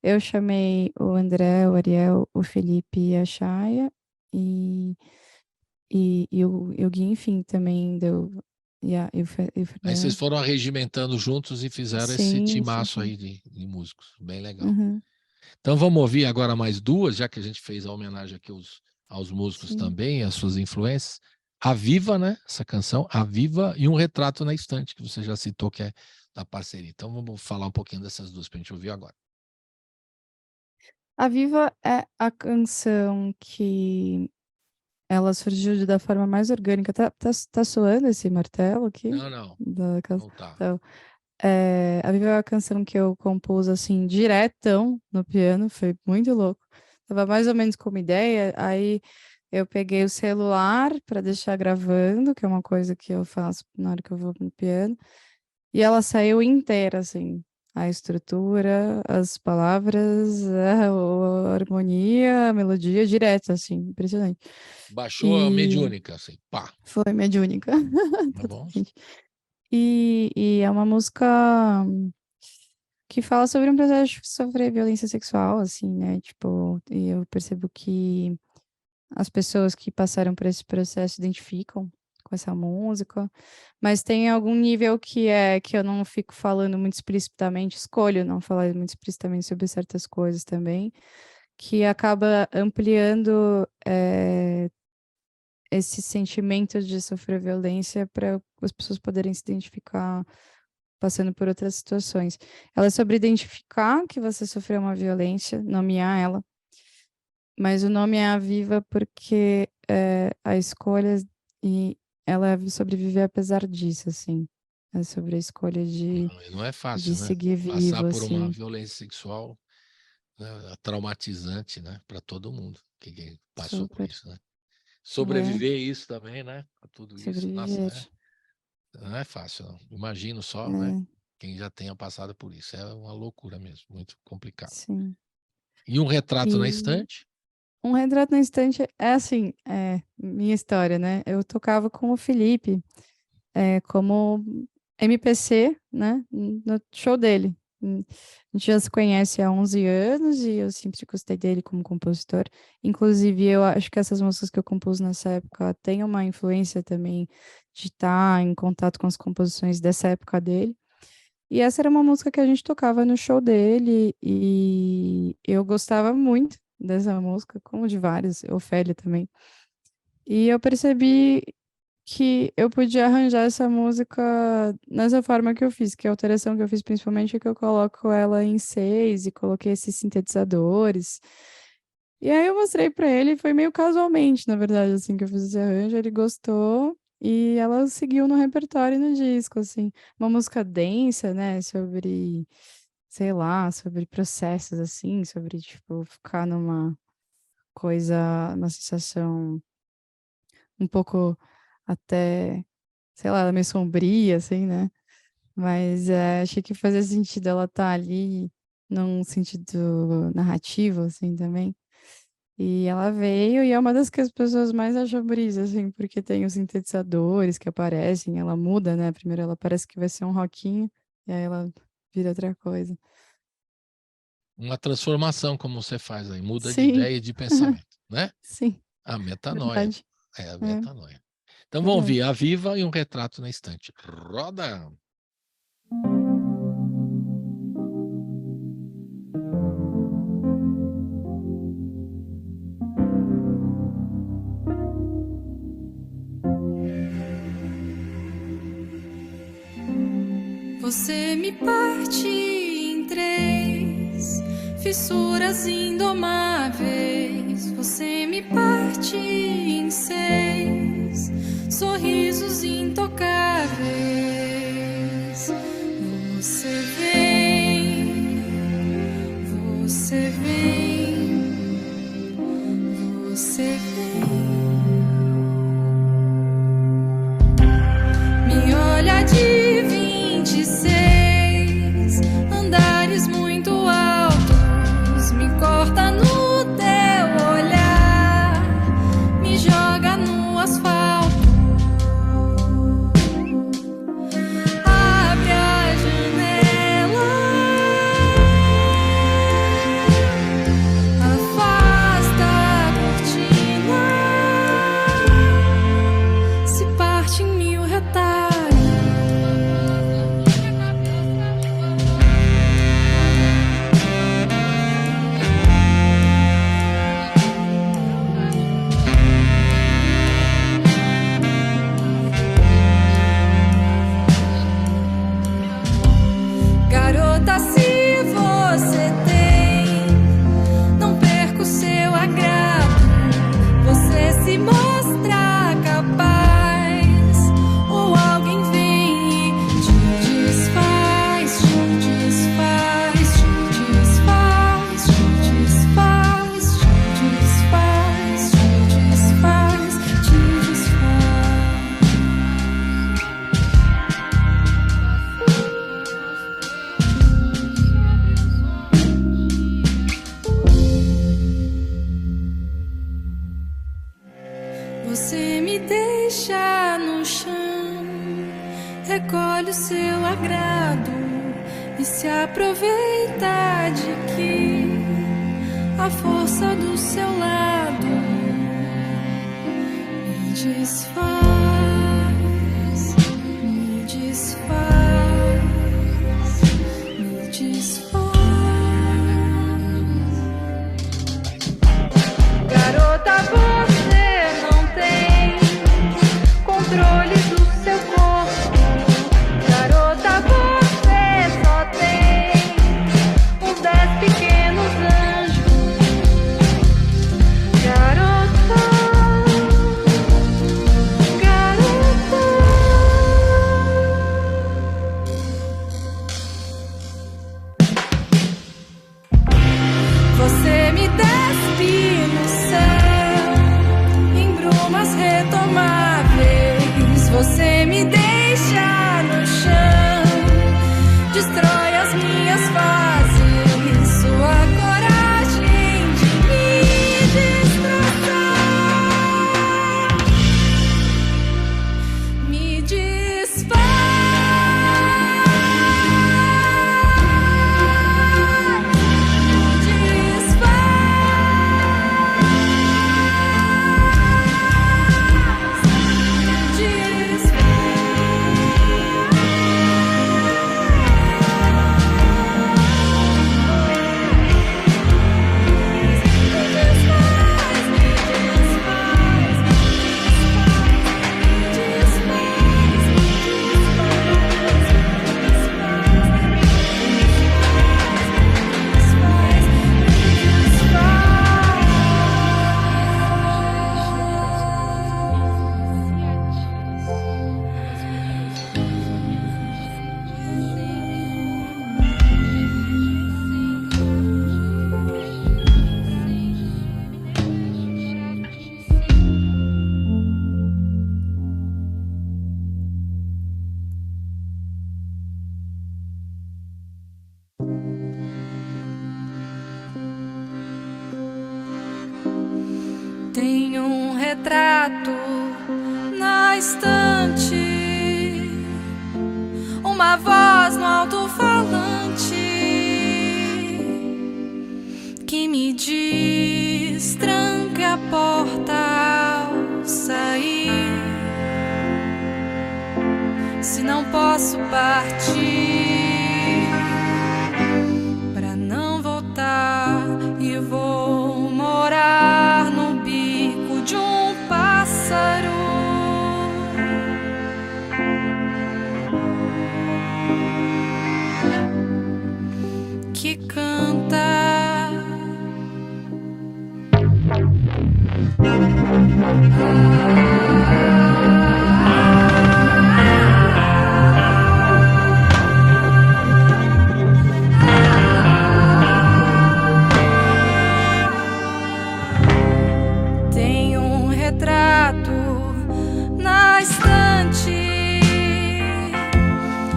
Eu chamei o André, o Ariel, o Felipe e a Chaia. E o Gui, enfim, também deu. E o Aí vocês Fernando. foram arregimentando juntos e fizeram esse Sim, sim, timaço sim. aí de músicos. Bem legal. Uhum, Então vamos ouvir agora mais duas, já que a gente fez a homenagem aqui aos músicos sim. também, às suas influências. A Viva, né? Essa canção, A Viva e Um Retrato na Estante, que você já citou que é da parceria. Então vamos falar um pouquinho dessas duas para a gente ouvir agora. A Viva é a canção que ela surgiu da forma mais orgânica. Tá soando esse martelo aqui? Não, não, Da canção. não tá. Então, a Viva é a canção que eu compus assim, diretão no piano, foi muito louco. Tava mais ou menos como ideia, aí eu peguei o celular para deixar gravando, que é uma coisa que eu faço na hora que eu vou no piano, e ela saiu inteira, assim. A estrutura, as palavras, a harmonia, a melodia, direto, assim, impressionante. Baixou a E mediúnica, assim, pá, foi mediúnica, tá bom? totalmente. E é uma música que fala sobre um processo de sofrer violência sexual, assim, né? Tipo, e eu percebo que as pessoas que passaram por esse processo se identificam com essa música, mas tem algum nível que eu não fico falando muito explicitamente, escolho não falar muito explicitamente sobre certas coisas também, que acaba ampliando esse sentimento de sofrer violência para as pessoas poderem se identificar passando por outras situações. Ela é sobre identificar que você sofreu uma violência, nomear ela, mas o nome é a Viva porque a escolha e ela é sobre viver apesar disso, assim. É sobre a escolha Não é de fácil, né? seguir Passar vivo, por uma assim. violência sexual, né, traumatizante, né? Para todo mundo que passou por Super. isso, né? É, Sobreviver isso também, né? A tudo isso, nossa, sobreviver. não é fácil, não. Imagino só, né? É, Quem já tenha passado por isso. É uma loucura mesmo, muito complicado. sim. E Um Retrato na E Estante? um retrato no instante é assim, minha história, né? Eu tocava com o Felipe, como MPC, né? No show dele. A gente já se conhece há 11 anos e eu sempre gostei dele como compositor. Inclusive, eu acho que essas músicas que eu compus nessa época têm uma influência também de estar em contato com as composições dessa época dele. E essa era uma música que a gente tocava no show dele e eu gostava muito dessa música, como de várias, Ofélia também. E eu percebi que eu podia arranjar essa música nessa forma que eu fiz, que a alteração que eu fiz principalmente é que eu coloco ela em seis e coloquei esses sintetizadores. E aí eu mostrei pra ele, foi meio casualmente, na verdade, assim, que eu fiz esse arranjo, ele gostou e ela seguiu no repertório e no disco, assim. Uma música densa, né, sobre, sei lá, sobre processos, assim, sobre, tipo, ficar numa coisa, uma sensação um pouco até, sei lá, meio sombria, assim, né? Mas achei que fazia sentido ela estar ali num sentido narrativo, assim, também. E ela veio e é uma das que as pessoas mais acham brisa, assim, porque tem os sintetizadores que aparecem, ela muda, né? Primeiro ela parece que vai ser um rockinho, e aí ela vira outra coisa. Uma transformação, como você faz aí, muda de Sim, ideia e de pensamento, né? sim, A metanoia. verdade. É a É, metanoia. Então vamos verdade. ouvir A Viva e Um Retrato na Estante. Roda! Você me parte em três fissuras indomáveis. Você me parte em seis sorrisos intocáveis. Você vem, você vem, você vem. Me olha de 26 andares muito altos, me corta no teu olhar, me joga no asfalto. Abre a janela, afasta a cortina, se parte em mil retalhos. Garota, se você tem, não perca o seu agrado. Você se mostra capaz, ou alguém vem e te desfaz, te desfaz, te desfaz, te desfaz, te desfaz, te desfaz, te Você me deixa no chão, recolhe o seu agrado e se aproveita de que a força do seu lado me desfaz, me desfaz, me desfaz. Garota, você não tem controle do seu corpo. Garota, você só tem uns 10 pequenos anjos. Garota, garota. Você me despe no céu em brumas retomáveis. Você me deixa no chão, destrói as minhas fases. Sua coragem de me destroçar me desfaz. Tenho um retrato na estante, uma voz no alto-falante que me diz: tranque a porta ao sair, se não posso partir pra não voltar e vou morar no bico de um pássaro. Tem um retrato na estante,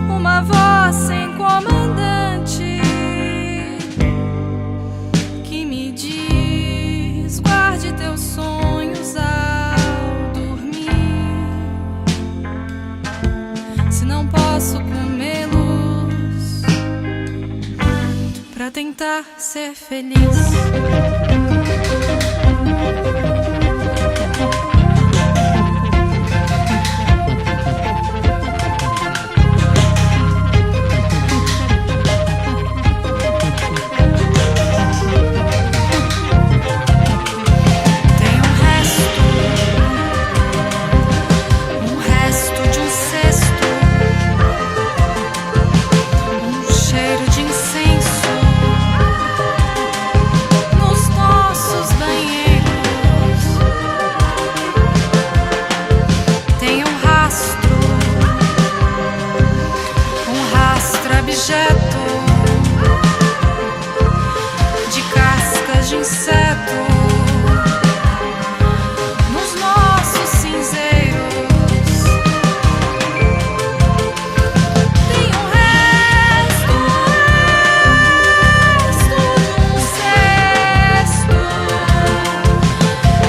uma voz sem comandante que me diz: guarde teus sonhos ao dormir. Se não posso comê-los pra tentar ser feliz. Um resto de um cesto, um cheiro de incenso nos nossos banheiros. Tem um rastro abjeto de cascas de inseto nos nossos cinzeiros. Tem um resto de um cesto,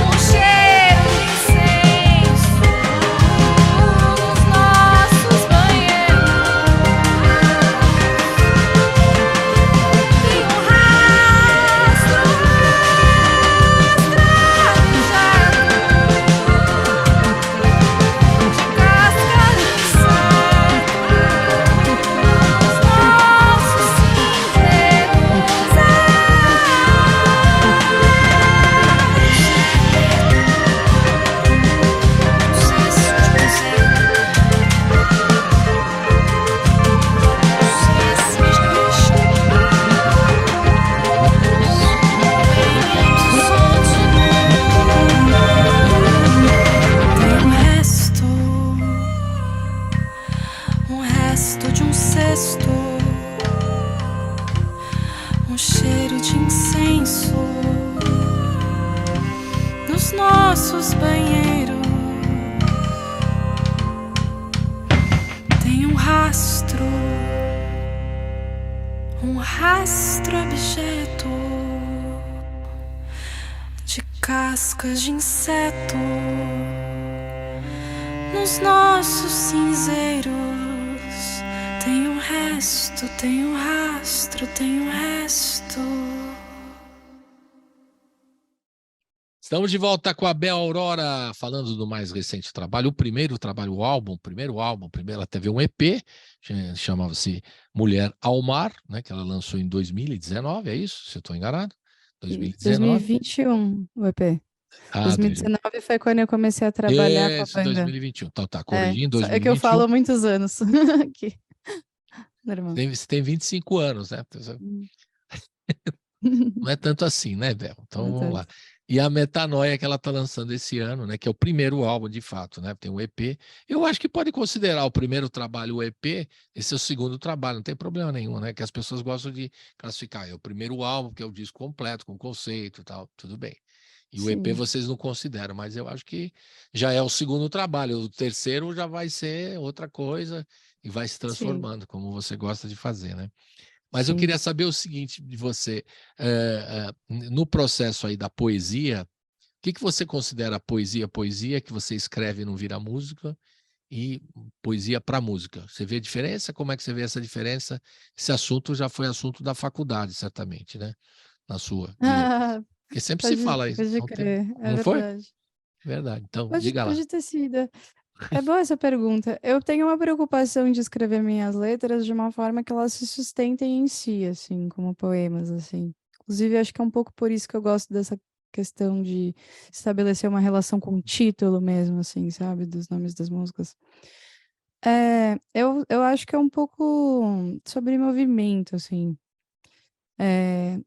um cheiro de incenso nos nossos banheiros. Tem um rastro um resto de um cesto, um cheiro de incenso nos nossos banheiros. Tem um rastro abjeto de cascas de inseto nos nossos cinzeiros. Tem um resto, tem um rastro, tem um resto. Estamos de volta com a Bel Aurora, falando do mais recente trabalho, o primeiro trabalho, o álbum, primeiro, ela teve um EP, chamava-se Mulher ao Mar, né, que ela lançou em 2019, é isso? Se eu estou enganado? 2019? 2021, o EP. Ah, 2019 foi quando eu comecei a trabalhar com a Isso, banda. 2021. Então tá, corrigindo, É 2021. que eu falo há muitos anos aqui. Normal. Você tem 25 anos, né? Não é tanto assim, né, Bel? Então Não vamos lá. E a Metanoia que ela está lançando esse ano, né? Que é o primeiro álbum, de fato, né? Tem um EP. Eu acho que pode considerar o primeiro trabalho o EP, esse é o segundo trabalho, não tem problema nenhum, né? Que as pessoas gostam de classificar. É o primeiro álbum, que é o disco completo, com conceito e tal, tudo bem. E o EP Sim. vocês não consideram, mas eu acho que já é o segundo trabalho. O terceiro já vai ser outra coisa e vai se transformando, como você gosta de fazer, né? Mas eu Sim. queria saber o seguinte de você, no processo aí da poesia, o que você considera poesia que você escreve e não vira música, e poesia para música? Você vê a diferença? Como é que você vê essa diferença? Esse assunto já foi assunto da faculdade, certamente, né? Na sua. Porque sempre se fala isso. Pode crer, Não é foi? verdade. Verdade. Então, diga lá. Pode ter sido. É boa essa pergunta. Eu tenho uma preocupação de escrever minhas letras de uma forma que elas se sustentem em si, assim, como poemas, assim. Inclusive, acho que é um pouco por isso que eu gosto dessa questão de estabelecer uma relação com o título mesmo, assim, sabe? Dos nomes das músicas. Eu acho que é um pouco sobre movimento, assim.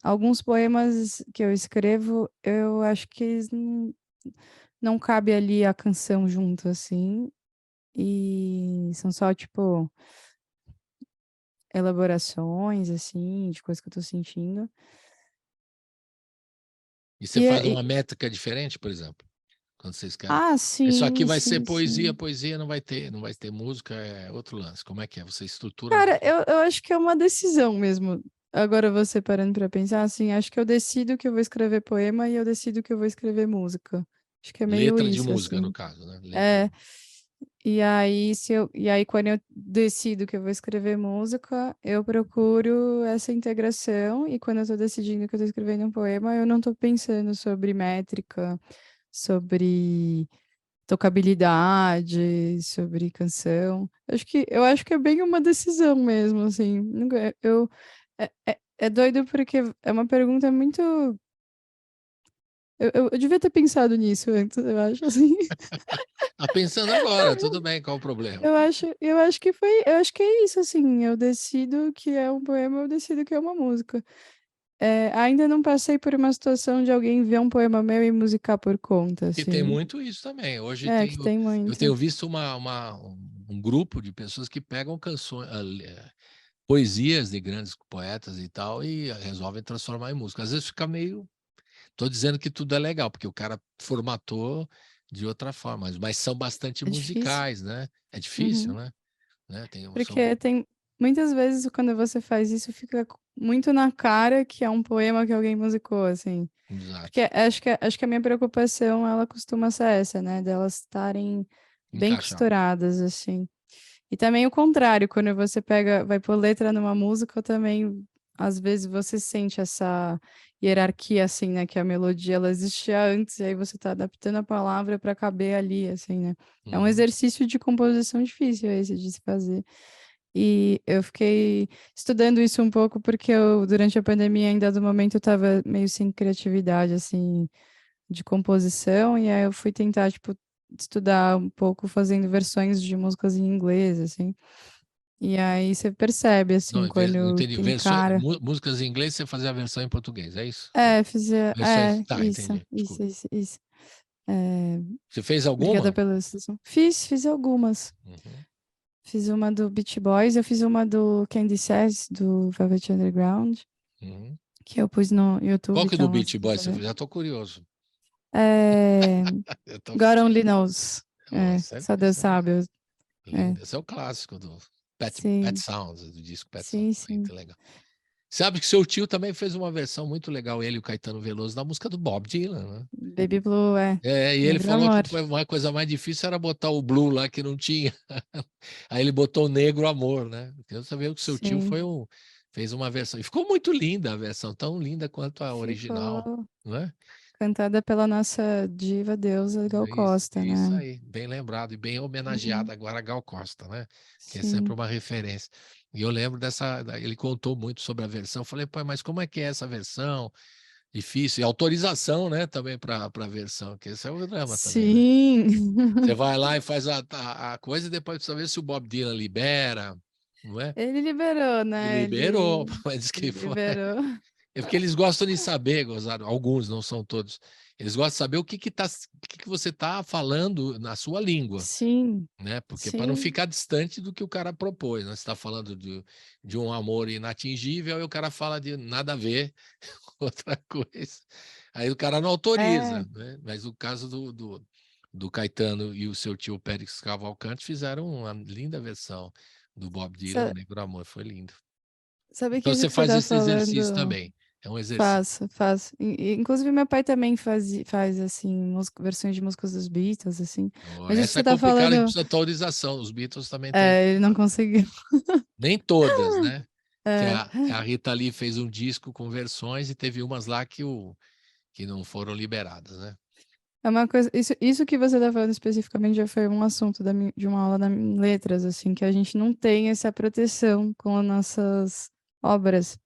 Alguns poemas que eu escrevo, eu acho que eles não cabe ali a canção junto, assim, e são só, tipo, elaborações, assim, de coisa que eu tô sentindo. E você E, faz uma métrica diferente, por exemplo, quando você escreve? Isso aqui sim, vai ser sim, poesia, sim. poesia não vai ter música, é outro lance. Como é que é? Você estrutura... Cara, eu acho que é uma decisão mesmo. Agora você parando pra pensar, assim, acho que eu decido que eu vou escrever poema e eu decido que eu vou escrever música. Acho que é meio Letra de isso, música, no assim. caso, né? Letra. É, e aí quando eu decido que eu vou escrever música, eu procuro essa integração, e quando eu tô decidindo que eu tô escrevendo um poema, eu não tô pensando sobre métrica, sobre tocabilidade, sobre canção. Eu acho que é bem uma decisão mesmo, assim. É doido porque é uma pergunta muito. Eu devia ter pensado nisso antes, eu acho, assim. Tá pensando agora, tudo bem, qual o problema? Eu acho que é isso, assim. Eu decido que é um poema, eu decido que é uma música. Ainda não passei por uma situação de alguém ver um poema meu e musicar por conta, E tem assim. muito isso também. Hoje É, que tem eu muito. tenho visto um grupo de pessoas que pegam canções, poesias de grandes poetas e tal, e resolvem transformar em música. Às vezes fica meio. Estou dizendo que tudo é legal, porque o cara formatou de outra forma, mas são bastante É difícil. musicais, né? É difícil, Uhum. né? Tem, Porque muitas vezes quando você faz isso, fica muito na cara que é um poema que alguém musicou, assim. Porque exato, acho que a minha preocupação, ela costuma ser essa, né? Delas estarem bem encaixar. costuradas, assim. E também o contrário, quando você vai pôr letra numa música, também, às vezes, você sente essa hierarquia, assim, né? Que a melodia, ela existia antes, e aí você tá adaptando a palavra para caber ali, assim, né? É um Uhum. exercício de composição difícil esse de se fazer. E eu fiquei estudando isso um pouco porque durante a pandemia, em dado momento, eu estava meio sem criatividade, assim, de composição, e aí eu fui tentar, tipo, estudar um pouco fazendo versões de músicas em inglês, assim. E aí você percebe, Não, assim, não quando entendi. tem cara. Músicas em inglês, você fazia a versão em português, é isso? É, Versões. Tá, entendi. Desculpa. isso. É, Você fez obrigada alguma? pela sugestão. Fiz algumas. Uhum, Fiz uma do Beach Boys, eu fiz uma do Candy Sass, do Velvet Underground, uhum. que eu pus no Qual YouTube, que é do então, lá, Beach se Boys quiser você ver. fez? Já tô curioso. É, Eu tô... God Only Knows. Oh, essa Só Deus essa sabe. é É, linda. Esse é o clássico do Pet sim, Sounds, do disco Pet Sounds. sim. Muito legal. Sabe que seu tio também fez uma versão muito legal, ele e o Caetano Veloso, da música do Bob Dylan, né? Baby Blue, E ele Negro falou que Amor. a coisa mais difícil era botar o blue lá que não tinha. Aí ele botou o negro amor, né? Eu sabia que seu tio Sim, fez uma versão. E ficou muito linda a versão, tão linda quanto a original, ficou não é? cantada pela nossa diva deusa Gal Costa, Isso né? aí, bem lembrado e bem Uhum, homenageado agora a Gal Costa, né? Que é sempre sim. uma referência. E eu lembro ele contou muito sobre a versão. Eu falei, pô, mas como é que é essa versão? Difícil. E autorização, né, também para a versão, que esse é o drama também, né? Sim. Você vai lá e faz a coisa e depois precisa ver se o Bob Dylan libera, não é? Ele liberou, E né? liberou, mas diz que Ele foi. liberou. É porque eles gostam de saber, gozado, alguns, não são todos. Eles gostam de saber o que você está falando na sua língua, Sim, né? Porque para não sim. ficar distante do que o cara propôs, né? Você está falando de um amor inatingível e o cara fala de nada a ver, outra coisa. Aí o cara não É, autoriza, né? Mas o caso do Caetano e o seu tio Périx Cavalcante fizeram uma linda versão do Bob Dylan, sa- o Negro Amor, foi lindo. sabe que Então isso você que você faz tá esse exercício falando? também. É um exercício. Faço. Inclusive, meu pai também faz assim, versões de músicas dos Beatles, assim. Ó, Mas isso que essa você é tá complicada que falando, precisa de autorização. Os Beatles também têm. ele não conseguiu. Nem todas, né? Que É, a Rita Lee fez um disco com versões e teve umas lá que não foram liberadas, né? é uma coisa. Isso que você tá falando especificamente já foi um assunto de uma aula letras, assim, que a gente não tem essa proteção com as nossas obras.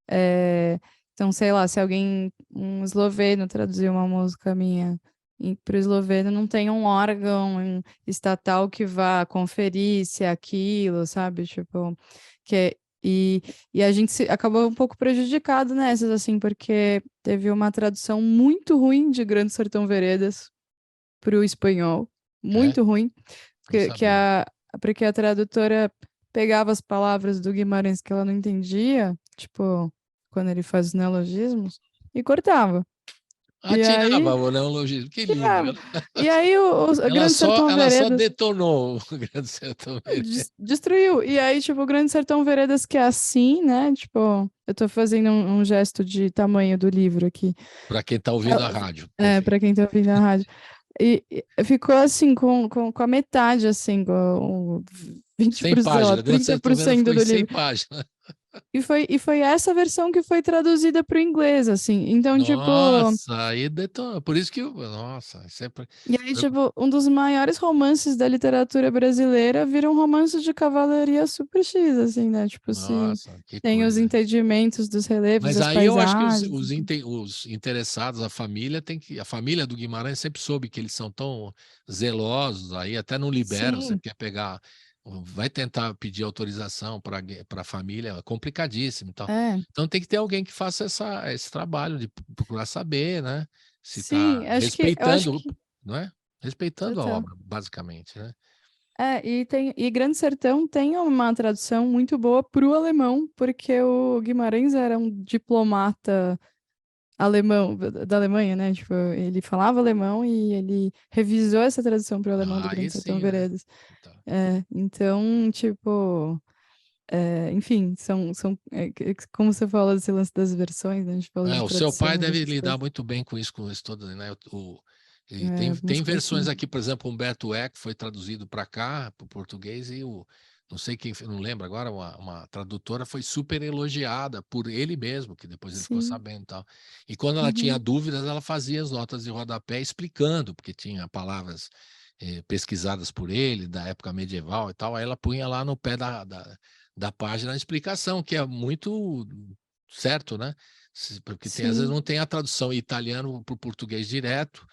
É, então, sei lá, se um esloveno traduzir uma música minha para o esloveno, não tem um órgão estatal que vá conferir se é aquilo, sabe? Tipo, que E a gente acabou um pouco prejudicado nessas, assim, porque teve uma tradução muito ruim de Grande Sertão Veredas para o espanhol, É? muito ruim, Não sabia. porque a tradutora pegava as palavras do Guimarães que ela não entendia, tipo, quando ele faz os neologismos, e cortava. Ah, E aí, tirava o neologismo. Que lindo. tirava. E aí o Ela Grande só, Sertão ela só Veredas detonou o Grande Sertão Veredas. destruiu. E aí, tipo, o Grande Sertão Veredas, que é assim, né? Tipo, eu tô fazendo um gesto de tamanho do livro aqui. Para quem está ouvindo a rádio. Para Perfeito. quem tá ouvindo na rádio. E ficou assim, com a metade, assim, com 100 20%, sei lá, páginas. Grande Sertão Veredas 30% ficou em do 100 livro. páginas. E foi essa versão que foi traduzida para o inglês, assim. Então, tipo. Nossa, aí detonou. Por isso que, nossa, sempre. E aí, tipo, um dos maiores romances da literatura brasileira vira um romance de cavalaria super X, assim, né? Tipo, se Nossa, que tem os coisa. entendimentos dos relevos, Mas das aí eu acho que paisagens, enfim. os interessados, a família tem que. A família do Guimarães sempre soube que eles são tão zelosos, aí até não liberam, você Sim, quer pegar. Vai tentar pedir autorização para a família, é complicadíssimo e tal. é. Então tem que ter alguém que faça esse trabalho de procurar saber, né? Se Sim, está eu acho respeitando, que. não é? Respeitando a Total. obra, basicamente, né? E Grande Sertão tem uma tradução muito boa para o alemão, porque o Guimarães era um diplomata alemão, da Alemanha, né? Tipo, ele falava alemão e ele revisou essa tradução para o alemão do Aí Grande Sertão sim, né? Veredas. Então, Então, tipo, enfim, como você fala desse lance das versões, né? A gente falou de o seu pai tradução, deve dessas lidar coisas. muito bem com isso todo, né? E Algumas tem coisas versões sim. aqui, por exemplo, Humberto Eco foi traduzido para cá, para o português, e não sei quem, não lembro agora, uma tradutora foi super elogiada por ele mesmo, que depois ele ficou Sim. sabendo e tal. E quando ela tinha Uhum. dúvidas, ela fazia as notas de rodapé explicando, porque tinha palavras pesquisadas por ele, da época medieval e tal, aí ela punha lá no pé da página a explicação, que é muito certo, né? Porque tem, às vezes Sim. não tem a tradução italiano para o português direto,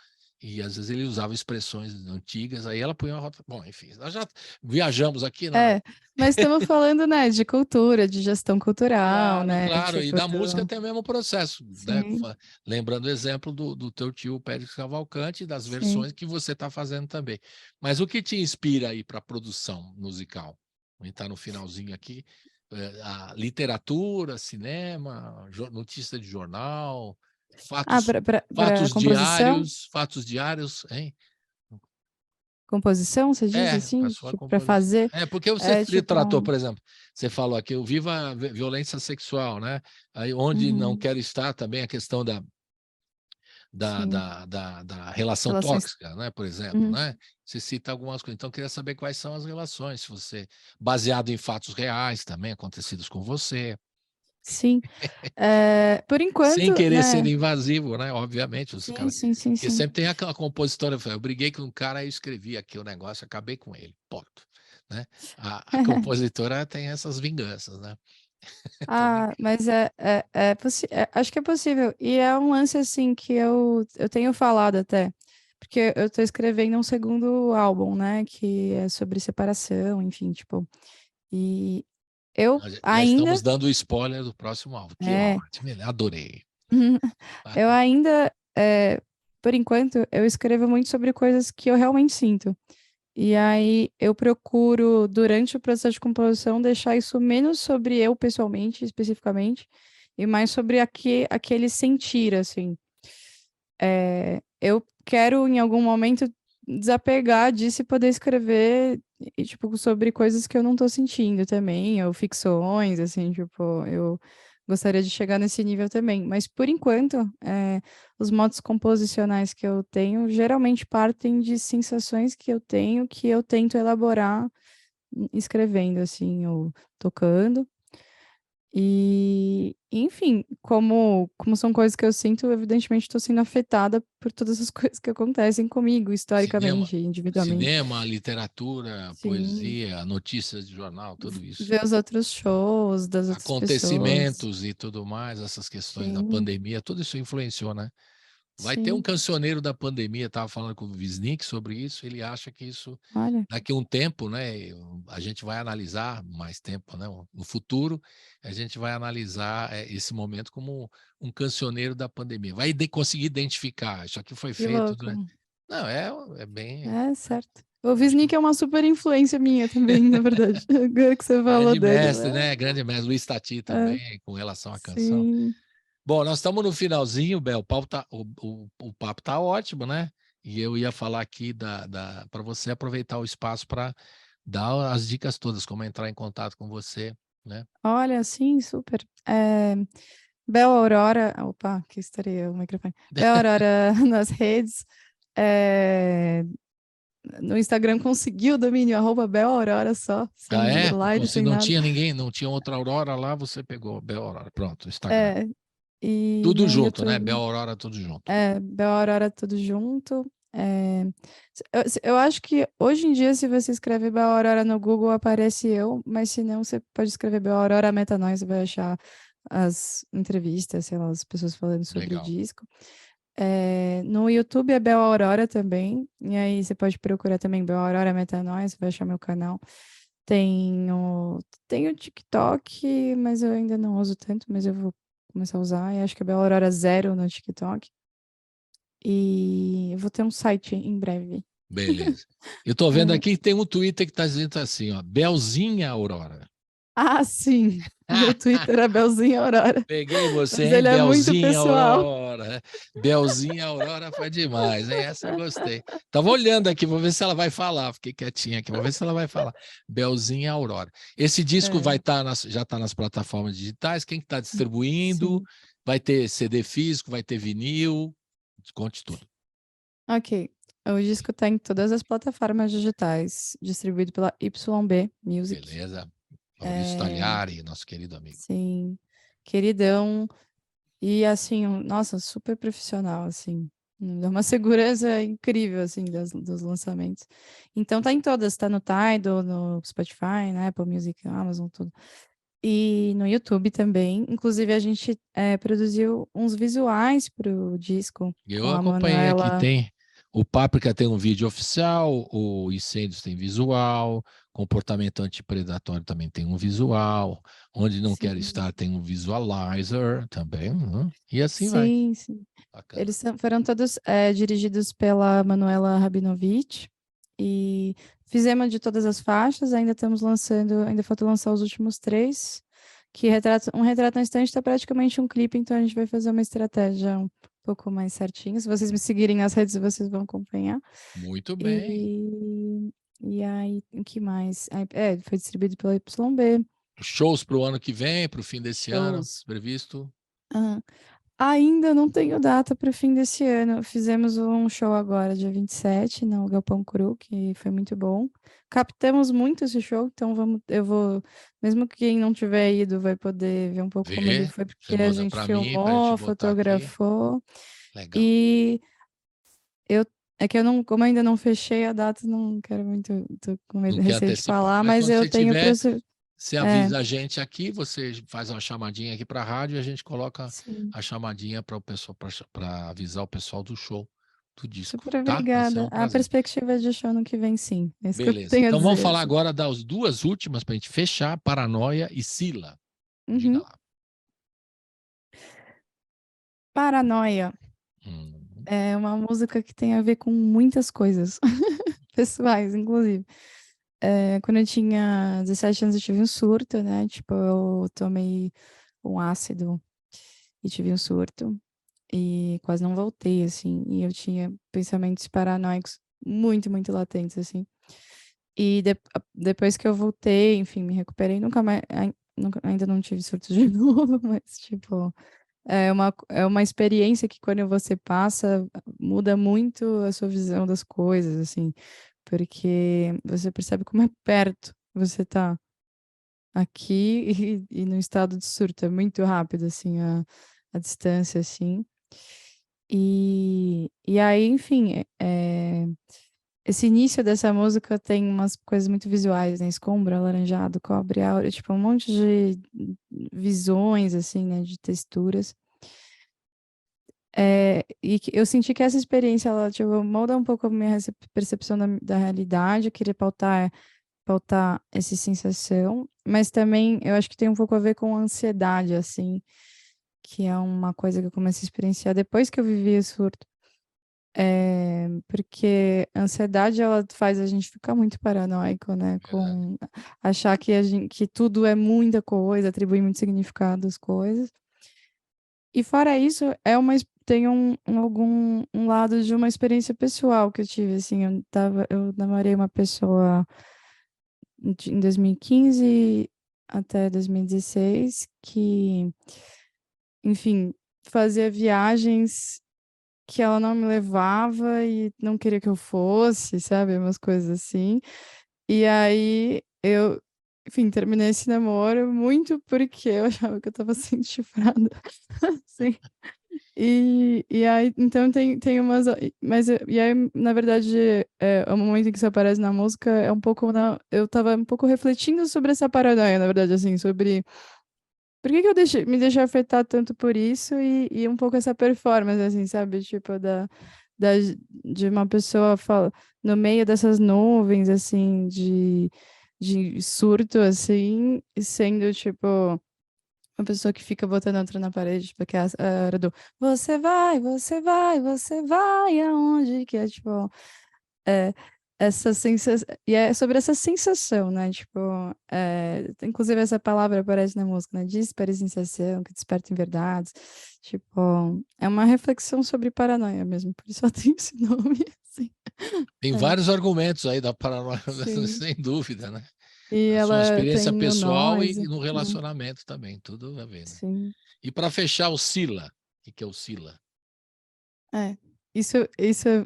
e às vezes ele usava expressões antigas, aí ela punha uma rota. Bom, enfim, nós já viajamos aqui na. Mas estamos falando, né, de cultura, de gestão cultural, Claro, né? claro, e Tipo, da música tem o mesmo processo, né? sim, Lembrando o exemplo do teu tio Pérez Cavalcante e das sim. versões que você está fazendo também. Mas o que te inspira aí para a produção musical? A gente está no finalzinho aqui. A literatura, cinema, notícia de jornal, fatos, Para composição? fatos diários, hein? Composição, você diz A assim? sua Tipo, para composição. fazer? Porque você É tipo. tratou, por exemplo, você falou aqui, o Viva a Violência Sexual, né? Aí onde não Uhum, quero estar também a questão sim. da relação Relações. tóxica, né? Por exemplo, Uhum, né? Você cita algumas coisas. Então, eu queria saber quais são as relações, se você, baseado em fatos reais também acontecidos com você, sim. Por sem enquanto, querer ser né? invasivo, né? Obviamente, os Sim, cara, sim, sim, porque sim. sempre tem aquela compositora, eu briguei com um cara e escrevi aqui o negócio, acabei com ele, ponto, né? A compositora tem essas vinganças, né? Tô brincando. Mas acho que é possível. E é um lance assim que eu tenho falado até. Porque eu tô escrevendo um segundo álbum, né? Que é sobre separação, enfim, tipo. E eu Nós já ainda. estamos dando o spoiler do próximo álbum. Que É, ótimo, adorei. eu ainda. Por enquanto, eu escrevo muito sobre coisas que eu realmente sinto. E aí eu procuro, durante o processo de composição, deixar isso menos sobre eu pessoalmente, especificamente, e mais sobre aquele sentir, assim. Eu quero, em algum momento, desapegar disso e poder escrever, tipo, sobre coisas que eu não tô sentindo também, ou ficções, assim, tipo, eu gostaria de chegar nesse nível também. Mas, por enquanto, os modos composicionais que eu tenho geralmente partem de sensações que eu tento elaborar escrevendo, assim, ou tocando. E, enfim, como são coisas que eu sinto, evidentemente estou sendo afetada por todas as coisas que acontecem comigo, Cinema, historicamente, individualmente. cinema, literatura, Sim, poesia, notícias de jornal, tudo isso. ver os outros shows das outras pessoas. Acontecimentos e tudo mais, essas questões da Sim, pandemia, tudo isso influenciou, né? Vai ter um Sim, cancioneiro da pandemia, estava falando com o Wisnik sobre isso, ele acha que isso, olha. daqui a um tempo, né, a gente vai analisar mais tempo, né, no futuro, a gente vai analisar esse momento como um cancioneiro da pandemia. Vai conseguir identificar, isso aqui foi Que feito, louco. né? Não, é bem... É, certo. O Acho que Wisnik é uma super influência minha também, na verdade. Agora que você falou grande dele. mestre, né? Grande mestre, Luiz Tati É, também, com relação à canção. sim. Bom, nós estamos no finalzinho, Bel. O papo tá ótimo, né? E eu ia falar aqui para você aproveitar o espaço para dar as dicas todas, como entrar em contato com você, né? Olha, sim, super. Bel Aurora. Opa, aqui estaria o microfone. Bel Aurora nas redes. É, no Instagram conseguiu o domínio @Bel Aurora só, sem Ah, é? underline, Se sem não nada. tinha ninguém, não tinha outra Aurora lá, você pegou Bel Aurora. Pronto, Instagram. É, e Tudo no junto, né? Bel YouTube. Aurora, tudo junto. Bel Aurora tudo junto. Eu acho que hoje em dia, se você escrever Bel Aurora no Google, aparece eu, mas se não, você pode escrever Bel Aurora Metanoia, você vai achar as entrevistas, sei lá, as pessoas falando sobre o Legal. disco. No YouTube é Bel Aurora também, e aí você pode procurar também Bel Aurora Metanoia, você vai achar meu canal. Tenho TikTok, mas eu ainda não uso tanto, mas eu vou começar a usar, e acho que é Bel Aurora Zero no TikTok. E eu vou ter um site em breve. Beleza. Eu tô vendo É. aqui que tem um Twitter que tá dizendo assim, ó, Belzinha Aurora. Ah, sim. Meu Twitter é Belzinha Aurora. Peguei você, Mas hein? ele é muito Belzinha pessoal. Aurora. Belzinha Aurora foi demais, hein? Essa eu gostei. Tava olhando aqui, vou ver se ela vai falar. Fiquei quietinha aqui, vou ver se ela vai falar. Belzinha Aurora. Esse disco vai É, estar já está nas plataformas digitais. Quem está distribuindo? sim. Vai ter CD físico, vai ter vinil. Conte tudo. Ok. O disco tá em todas as plataformas digitais, distribuído pela YB Music. Beleza? Maurício É, Talhari, nosso querido amigo. sim. Queridão. E assim, nossa, super profissional, assim. Dá uma segurança incrível, assim, dos lançamentos. Então tá em todas, tá no Tidal, no Spotify, né, Apple Music, Amazon, tudo. E no YouTube também. Inclusive, a gente produziu uns visuais pro disco Eu com a acompanhei aqui, Manuela. o Páprica tem um vídeo oficial, o Incêndios tem visual, Comportamento Antipredatório também tem um visual, Onde Não Quero Sim, Estar tem um visualizer também, e assim vai. sim, sim. Bacana. Eles foram todos dirigidos pela Manuela Rabinovich e fizemos de todas as faixas, ainda estamos lançando, ainda falta lançar os últimos 3, que um retrato na estante está praticamente um clipe, então a gente vai fazer uma estratégia um pouco mais certinha. Se vocês me seguirem nas redes, vocês vão acompanhar. Muito bem. E aí, o que mais? Foi distribuído pela YB. Shows para o ano que vem, para o fim desse ano, Shows. previsto? Ainda não tenho data para o fim desse ano. Fizemos um show agora, dia 27, no Galpão Cru, que foi muito bom. Captamos muito esse show, então eu vou, mesmo que quem não tiver ido vai poder ver um pouco como ele Vê, foi, você porque a manda gente para mim, para a gente filmou, botar aqui. fotografou, Legal. e eu, é que eu não, como ainda não fechei a data, não quero muito, tô com Não medo, quer receio de antecipar. falar, Mas mas quando eu você tenho tiver, para você é, avisa a gente aqui, você faz uma chamadinha aqui para a rádio e a gente coloca sim. a chamadinha para o pessoal, para avisar o pessoal do show do disco, Super tá? Vai ser obrigada. um A prazer. perspectiva de show no que vem, sim. É isso que eu Beleza. tenho a Então vamos dizer, falar assim. agora das duas últimas para a gente fechar, Paranoia e Sila. Diga Uhum. lá. Paranoia Hum, é uma música que tem a ver com muitas coisas, pessoais, inclusive. Quando eu tinha 17 anos, eu tive um surto, né? Tipo, eu tomei um ácido e tive um surto. E quase não voltei, assim. E eu tinha pensamentos paranoicos muito, muito latentes, assim. E depois que eu voltei, enfim, me recuperei, nunca mais, ainda não tive surto de novo, mas, tipo, é uma experiência que quando você passa, muda muito a sua visão das coisas, assim, porque você percebe como é perto você tá aqui e no estado de surto, é muito rápido, assim, a distância, assim. E aí, enfim, esse início dessa música tem umas coisas muito visuais, né? Escombro, alaranjado, cobre, áureo, tipo, um monte de visões, assim, né? De texturas. Eu senti que essa experiência, ela, tipo, molda um pouco a minha percepção da realidade, eu queria pautar essa sensação, mas também eu acho que tem um pouco a ver com ansiedade, assim, que é uma coisa que eu comecei a experienciar depois que eu vivi o surto. Porque a ansiedade, ela faz a gente ficar muito paranoico, né? Verdade. Com achar que tudo é muita coisa, atribuir muito significado às coisas. E fora isso, tem um lado de uma experiência pessoal que eu tive, assim, eu namorei uma pessoa em 2015 até 2016 que, enfim, fazia viagens que ela não me levava e não queria que eu fosse, sabe? Umas coisas assim. E aí enfim, terminei esse namoro muito porque eu achava que eu tava sendo chifrada. Sim. E aí, então tem umas. E aí, na verdade, o momento em que isso aparece na música é um pouco. Eu tava um pouco refletindo sobre essa paranoia, na verdade, assim, sobre por que que me deixei afetar tanto por isso e um pouco essa performance, assim, sabe? Tipo, da, de uma pessoa no meio dessas nuvens, assim, de surto, assim, e sendo, tipo, uma pessoa que fica botando outra na parede, tipo, que é a hora do você vai, você vai, você vai aonde? Que é, tipo, é, essa sensação, e é sobre essa sensação, né? Tipo, inclusive essa palavra aparece na música, né? Dispare sensação, que desperta em verdades. Tipo, é uma reflexão sobre paranoia mesmo, por isso ela tem esse nome, assim. Tem É, vários argumentos aí da paranoia, sim. sem dúvida, né? E A sua ela experiência tem o pessoal e noise, no né? relacionamento também, tudo a ver, né? Sim. E para fechar, o Sila. O que é o Sila? É. Isso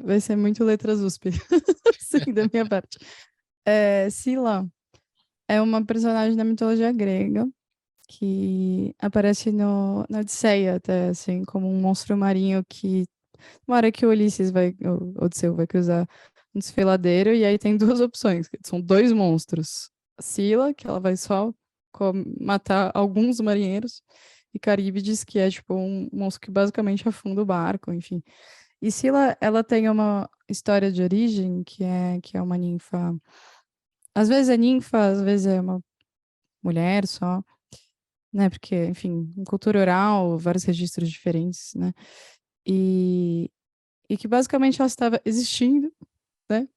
vai ser muito letras USP, sim, da minha parte. Sila é uma personagem da mitologia grega que aparece na Odisseia, até assim, como um monstro marinho que uma hora que o Odisseu vai cruzar um desfiladeiro, e aí tem duas opções, que são dois monstros. A Scylla, que ela vai só matar alguns marinheiros, e Caríbides, que é tipo um monstro que basicamente afunda o barco, enfim. E Scylla, ela tem uma história de origem, que é uma ninfa. Às vezes é ninfa, às vezes é uma mulher só, né? Porque, enfim, em cultura oral, vários registros diferentes, né? E, e que basicamente ela estava existindo, né?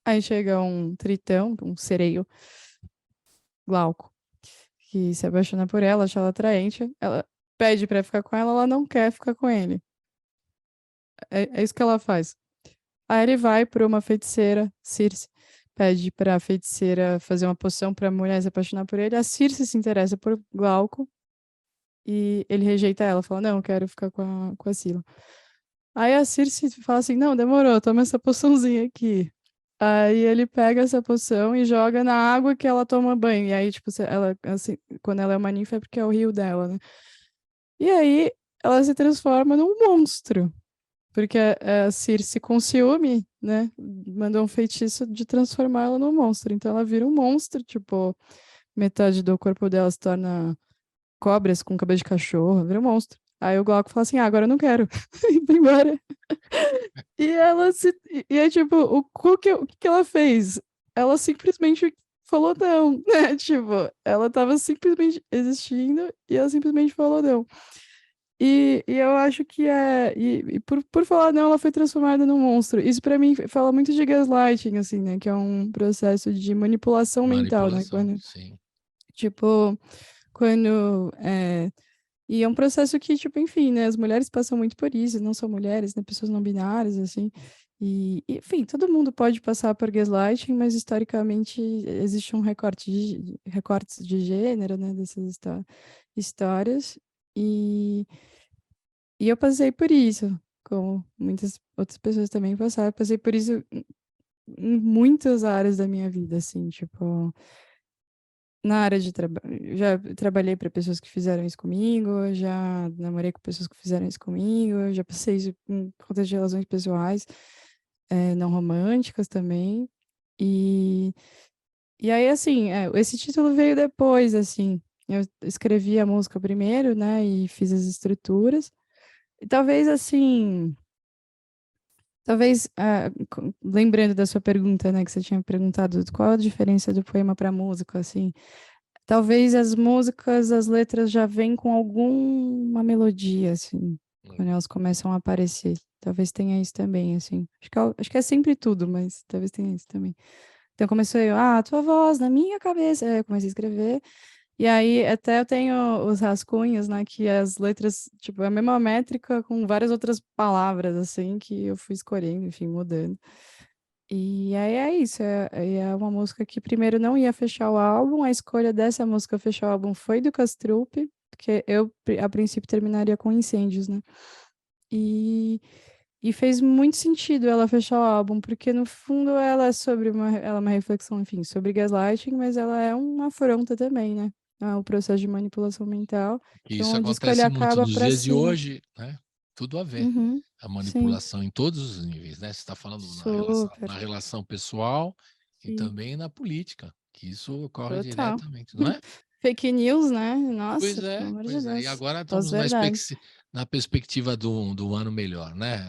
Aí chega um tritão, um sereio, Glauco, que se apaixona por ela, acha ela atraente, ela pede pra ficar com ela, ela não quer ficar com ele. É isso que ela faz. Aí ele vai pra uma feiticeira, Circe, pede pra feiticeira fazer uma poção pra mulher se apaixonar por ele. A Circe se interessa por Glauco e ele rejeita ela, fala: Não, eu quero ficar com a Scylla. Aí a Circe fala assim: Não, demorou, toma essa poçãozinha aqui. Aí ele pega essa poção e joga na água que ela toma banho. E aí, tipo, ela, assim, quando ela é uma ninfa é porque é o rio dela, né? E aí ela se transforma num monstro. Porque a Circe, com ciúme, né, mandou um feitiço de transformar ela num monstro. Então ela vira um monstro, tipo, metade do corpo dela se torna cobras com cabeça de cachorro, vira um monstro. Aí o Glauco fala assim: agora eu não quero. E vai embora. E é tipo, o que ela fez? Ela simplesmente falou não, né? Tipo, ela tava simplesmente existindo e ela simplesmente falou não. E eu acho que por falar não, ela foi transformada num monstro. Isso pra mim fala muito de gaslighting, assim, né? Que é um processo de manipulação mental, né? Manipulação, sim. Tipo, quando e é um processo que, tipo, enfim, né? As mulheres passam muito por isso, não são mulheres, né? Pessoas não binárias, assim. Enfim, todo mundo pode passar por gaslighting, mas historicamente existe um recortes de gênero, né? Dessas histórias. E, e eu passei por isso, como muitas outras pessoas também passaram. Eu passei por isso em muitas áreas da minha vida, assim, tipo na área de trabalho, já trabalhei para pessoas que fizeram isso comigo, já namorei com pessoas que fizeram isso comigo, já passei isso em contexto de relações pessoais, não românticas também. E, e aí, assim, esse título veio depois, assim. Eu escrevi a música primeiro, né, e fiz as estruturas. talvez assim, lembrando da sua pergunta, né, que você tinha perguntado qual a diferença do poema para música, assim, talvez as músicas, as letras já vêm com alguma melodia, assim, quando elas começam a aparecer. Talvez tenha isso também, assim. Acho que é sempre tudo, mas talvez tenha isso também. Então comecei, tua voz na minha cabeça. Aí eu comecei a escrever. E aí até eu tenho os rascunhos, né, que as letras, tipo, é a mesma métrica com várias outras palavras, assim, que eu fui escolhendo, enfim, mudando. E aí é isso, é uma música que primeiro não ia fechar o álbum, a escolha dessa música fechar o álbum foi do Castrup, porque eu, a princípio, terminaria com Incêndios, né? E fez muito sentido ela fechar o álbum, porque no fundo ela é ela é uma reflexão, enfim, sobre gaslighting, mas ela é uma afronta também, né? O processo de manipulação mental, Que então isso o disco ele acontece muito acaba nos para dias de cima. hoje, né? Tudo a ver. Uhum, A sim, manipulação em todos os níveis, né? Você está falando super, na relação pessoal e sim, também na política, que isso ocorre total. diretamente, não é? Fake news, né? Nossa, pelo amor de Pois é. E Deus. agora estamos Pós-verdade. na perspectiva do ano melhor, né?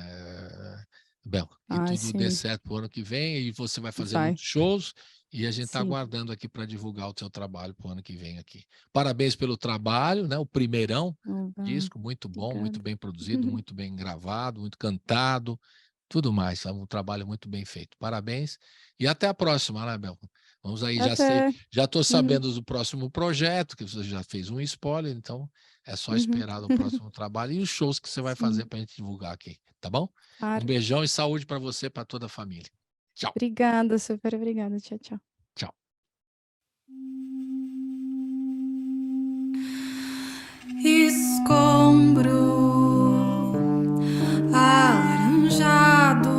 Bel, que tudo dê Sim, certo para o ano que vem e você vai fazer vai. muitos shows e a gente está Sim. aguardando aqui para divulgar o seu trabalho para o ano que vem aqui. Parabéns pelo trabalho, né? O primeirão disco, muito bom, muito Obrigada. bem produzido, muito bem gravado, muito cantado, tudo mais. É um trabalho muito bem feito. Parabéns e até a próxima, né, Bel? Vamos aí, Até. já estou Uhum, sabendo do próximo projeto, que você já fez um spoiler, então é só uhum. esperar o próximo trabalho e os shows que você vai fazer Sim, para a gente divulgar aqui, tá bom? Um claro. beijão e saúde para você e para toda a família. Tchau, Obrigada, super obrigada. Tchau, tchau. tchau. Escombro alaranjado,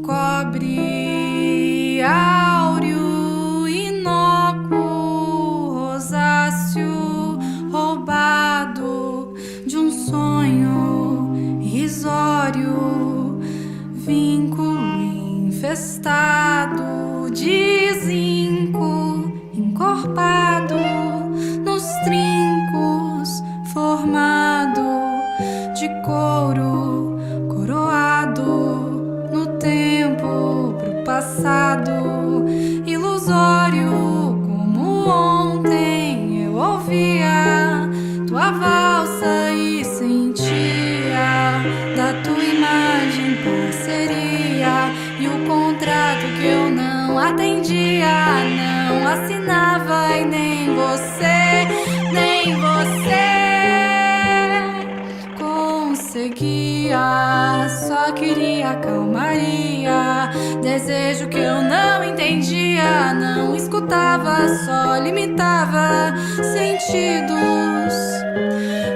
cobre áureo, inócuo, rosáceo, roubado de um sonho irrisório, vínculo infestado de zinco, encorpado nos trincos, formado de couro, coroado no tempo pro passado, ilusório como ontem eu ouvia tua valsa e sentia da tua imagem parceria e o contrato que eu não atendia, não assinava e nem você conseguia, só queria calmaria, desejo que eu não entendia, não escutava, só limitava sentidos,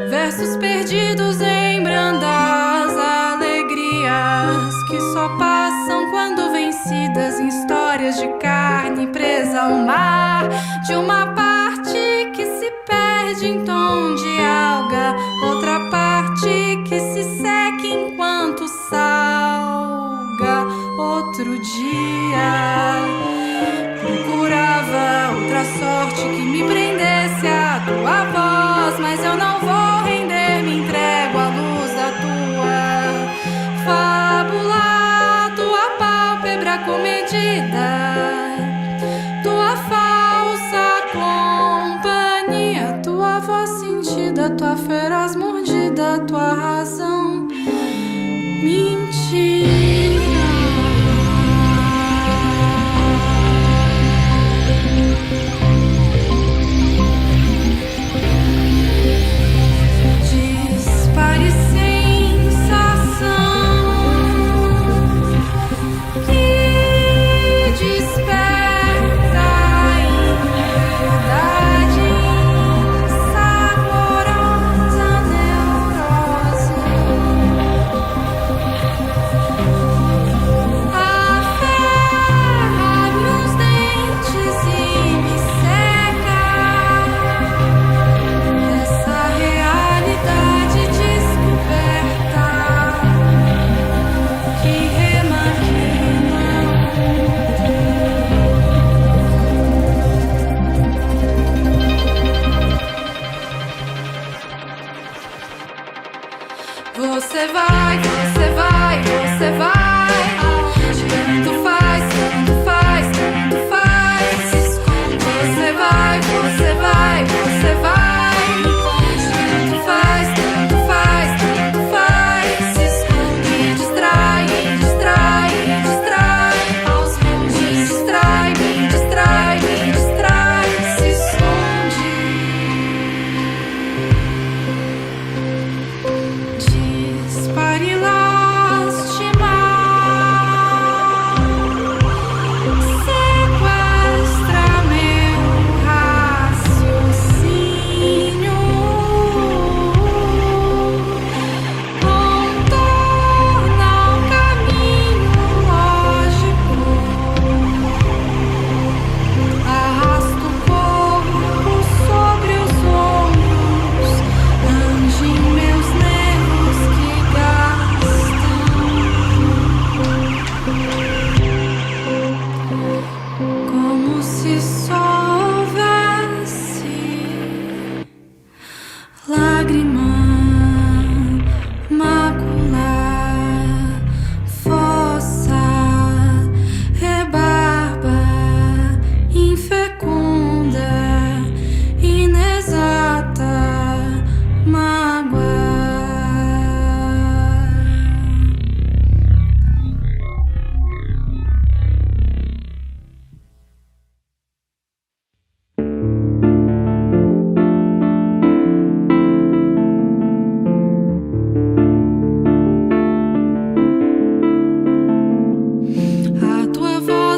versos perdidos em brandas alegrias que só passam quando vencidas em histórias de carne presa ao mar, de uma parte que se perde em tom de alga, outra parte que se seca enquanto salga. Outro dia procurava outra sorte que me prendesse à tua voz, mas eu não vou render, me entrego à luz da tua fábula, tua pálpebra comedida, tua falsa companhia, tua voz sentida, tua feroz mordida, tua razão mentira. Dispare sensação que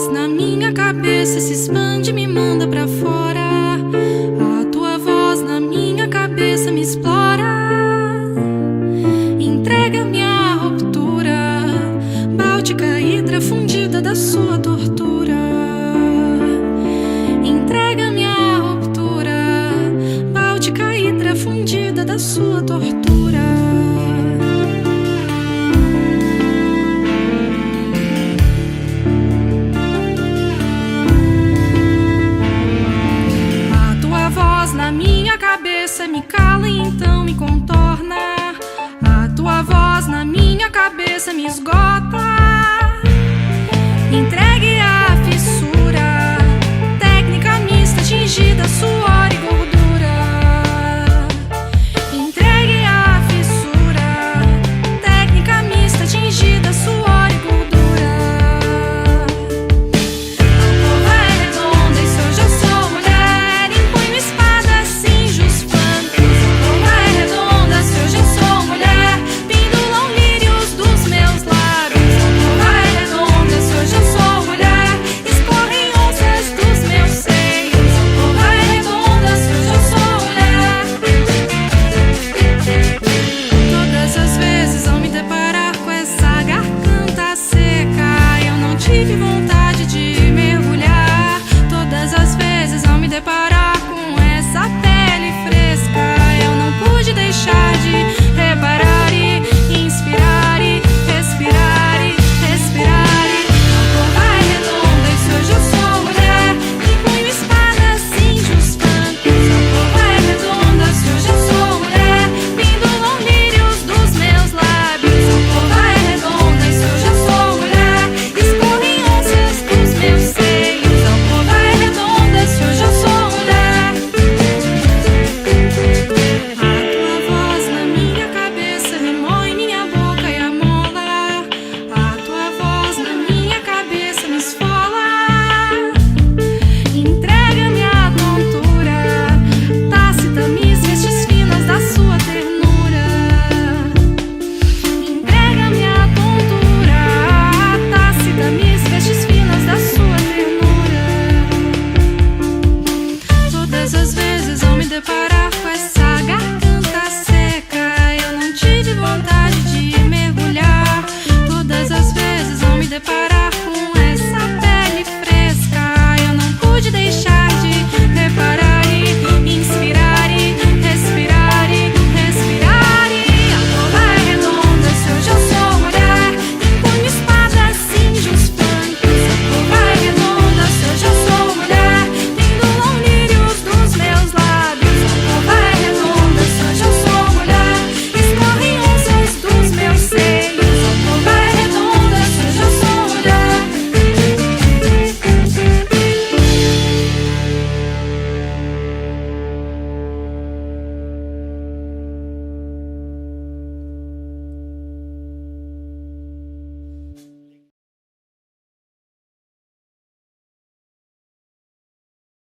voz na minha cabeça se expande e me manda pra fora. A tua voz na minha cabeça me explora. Entrega-me a ruptura, báltica hidra fundida da sua tortura. Entrega-me a ruptura, báltica hidra fundida da sua tortura. Na minha cabeça me cala e então me contorna. A tua voz na minha cabeça me esgota. Entregue a fissura, técnica mista tingida, suor e gordura. Entregue a fissura, técnica mista tingida, suor e gordura. Vivo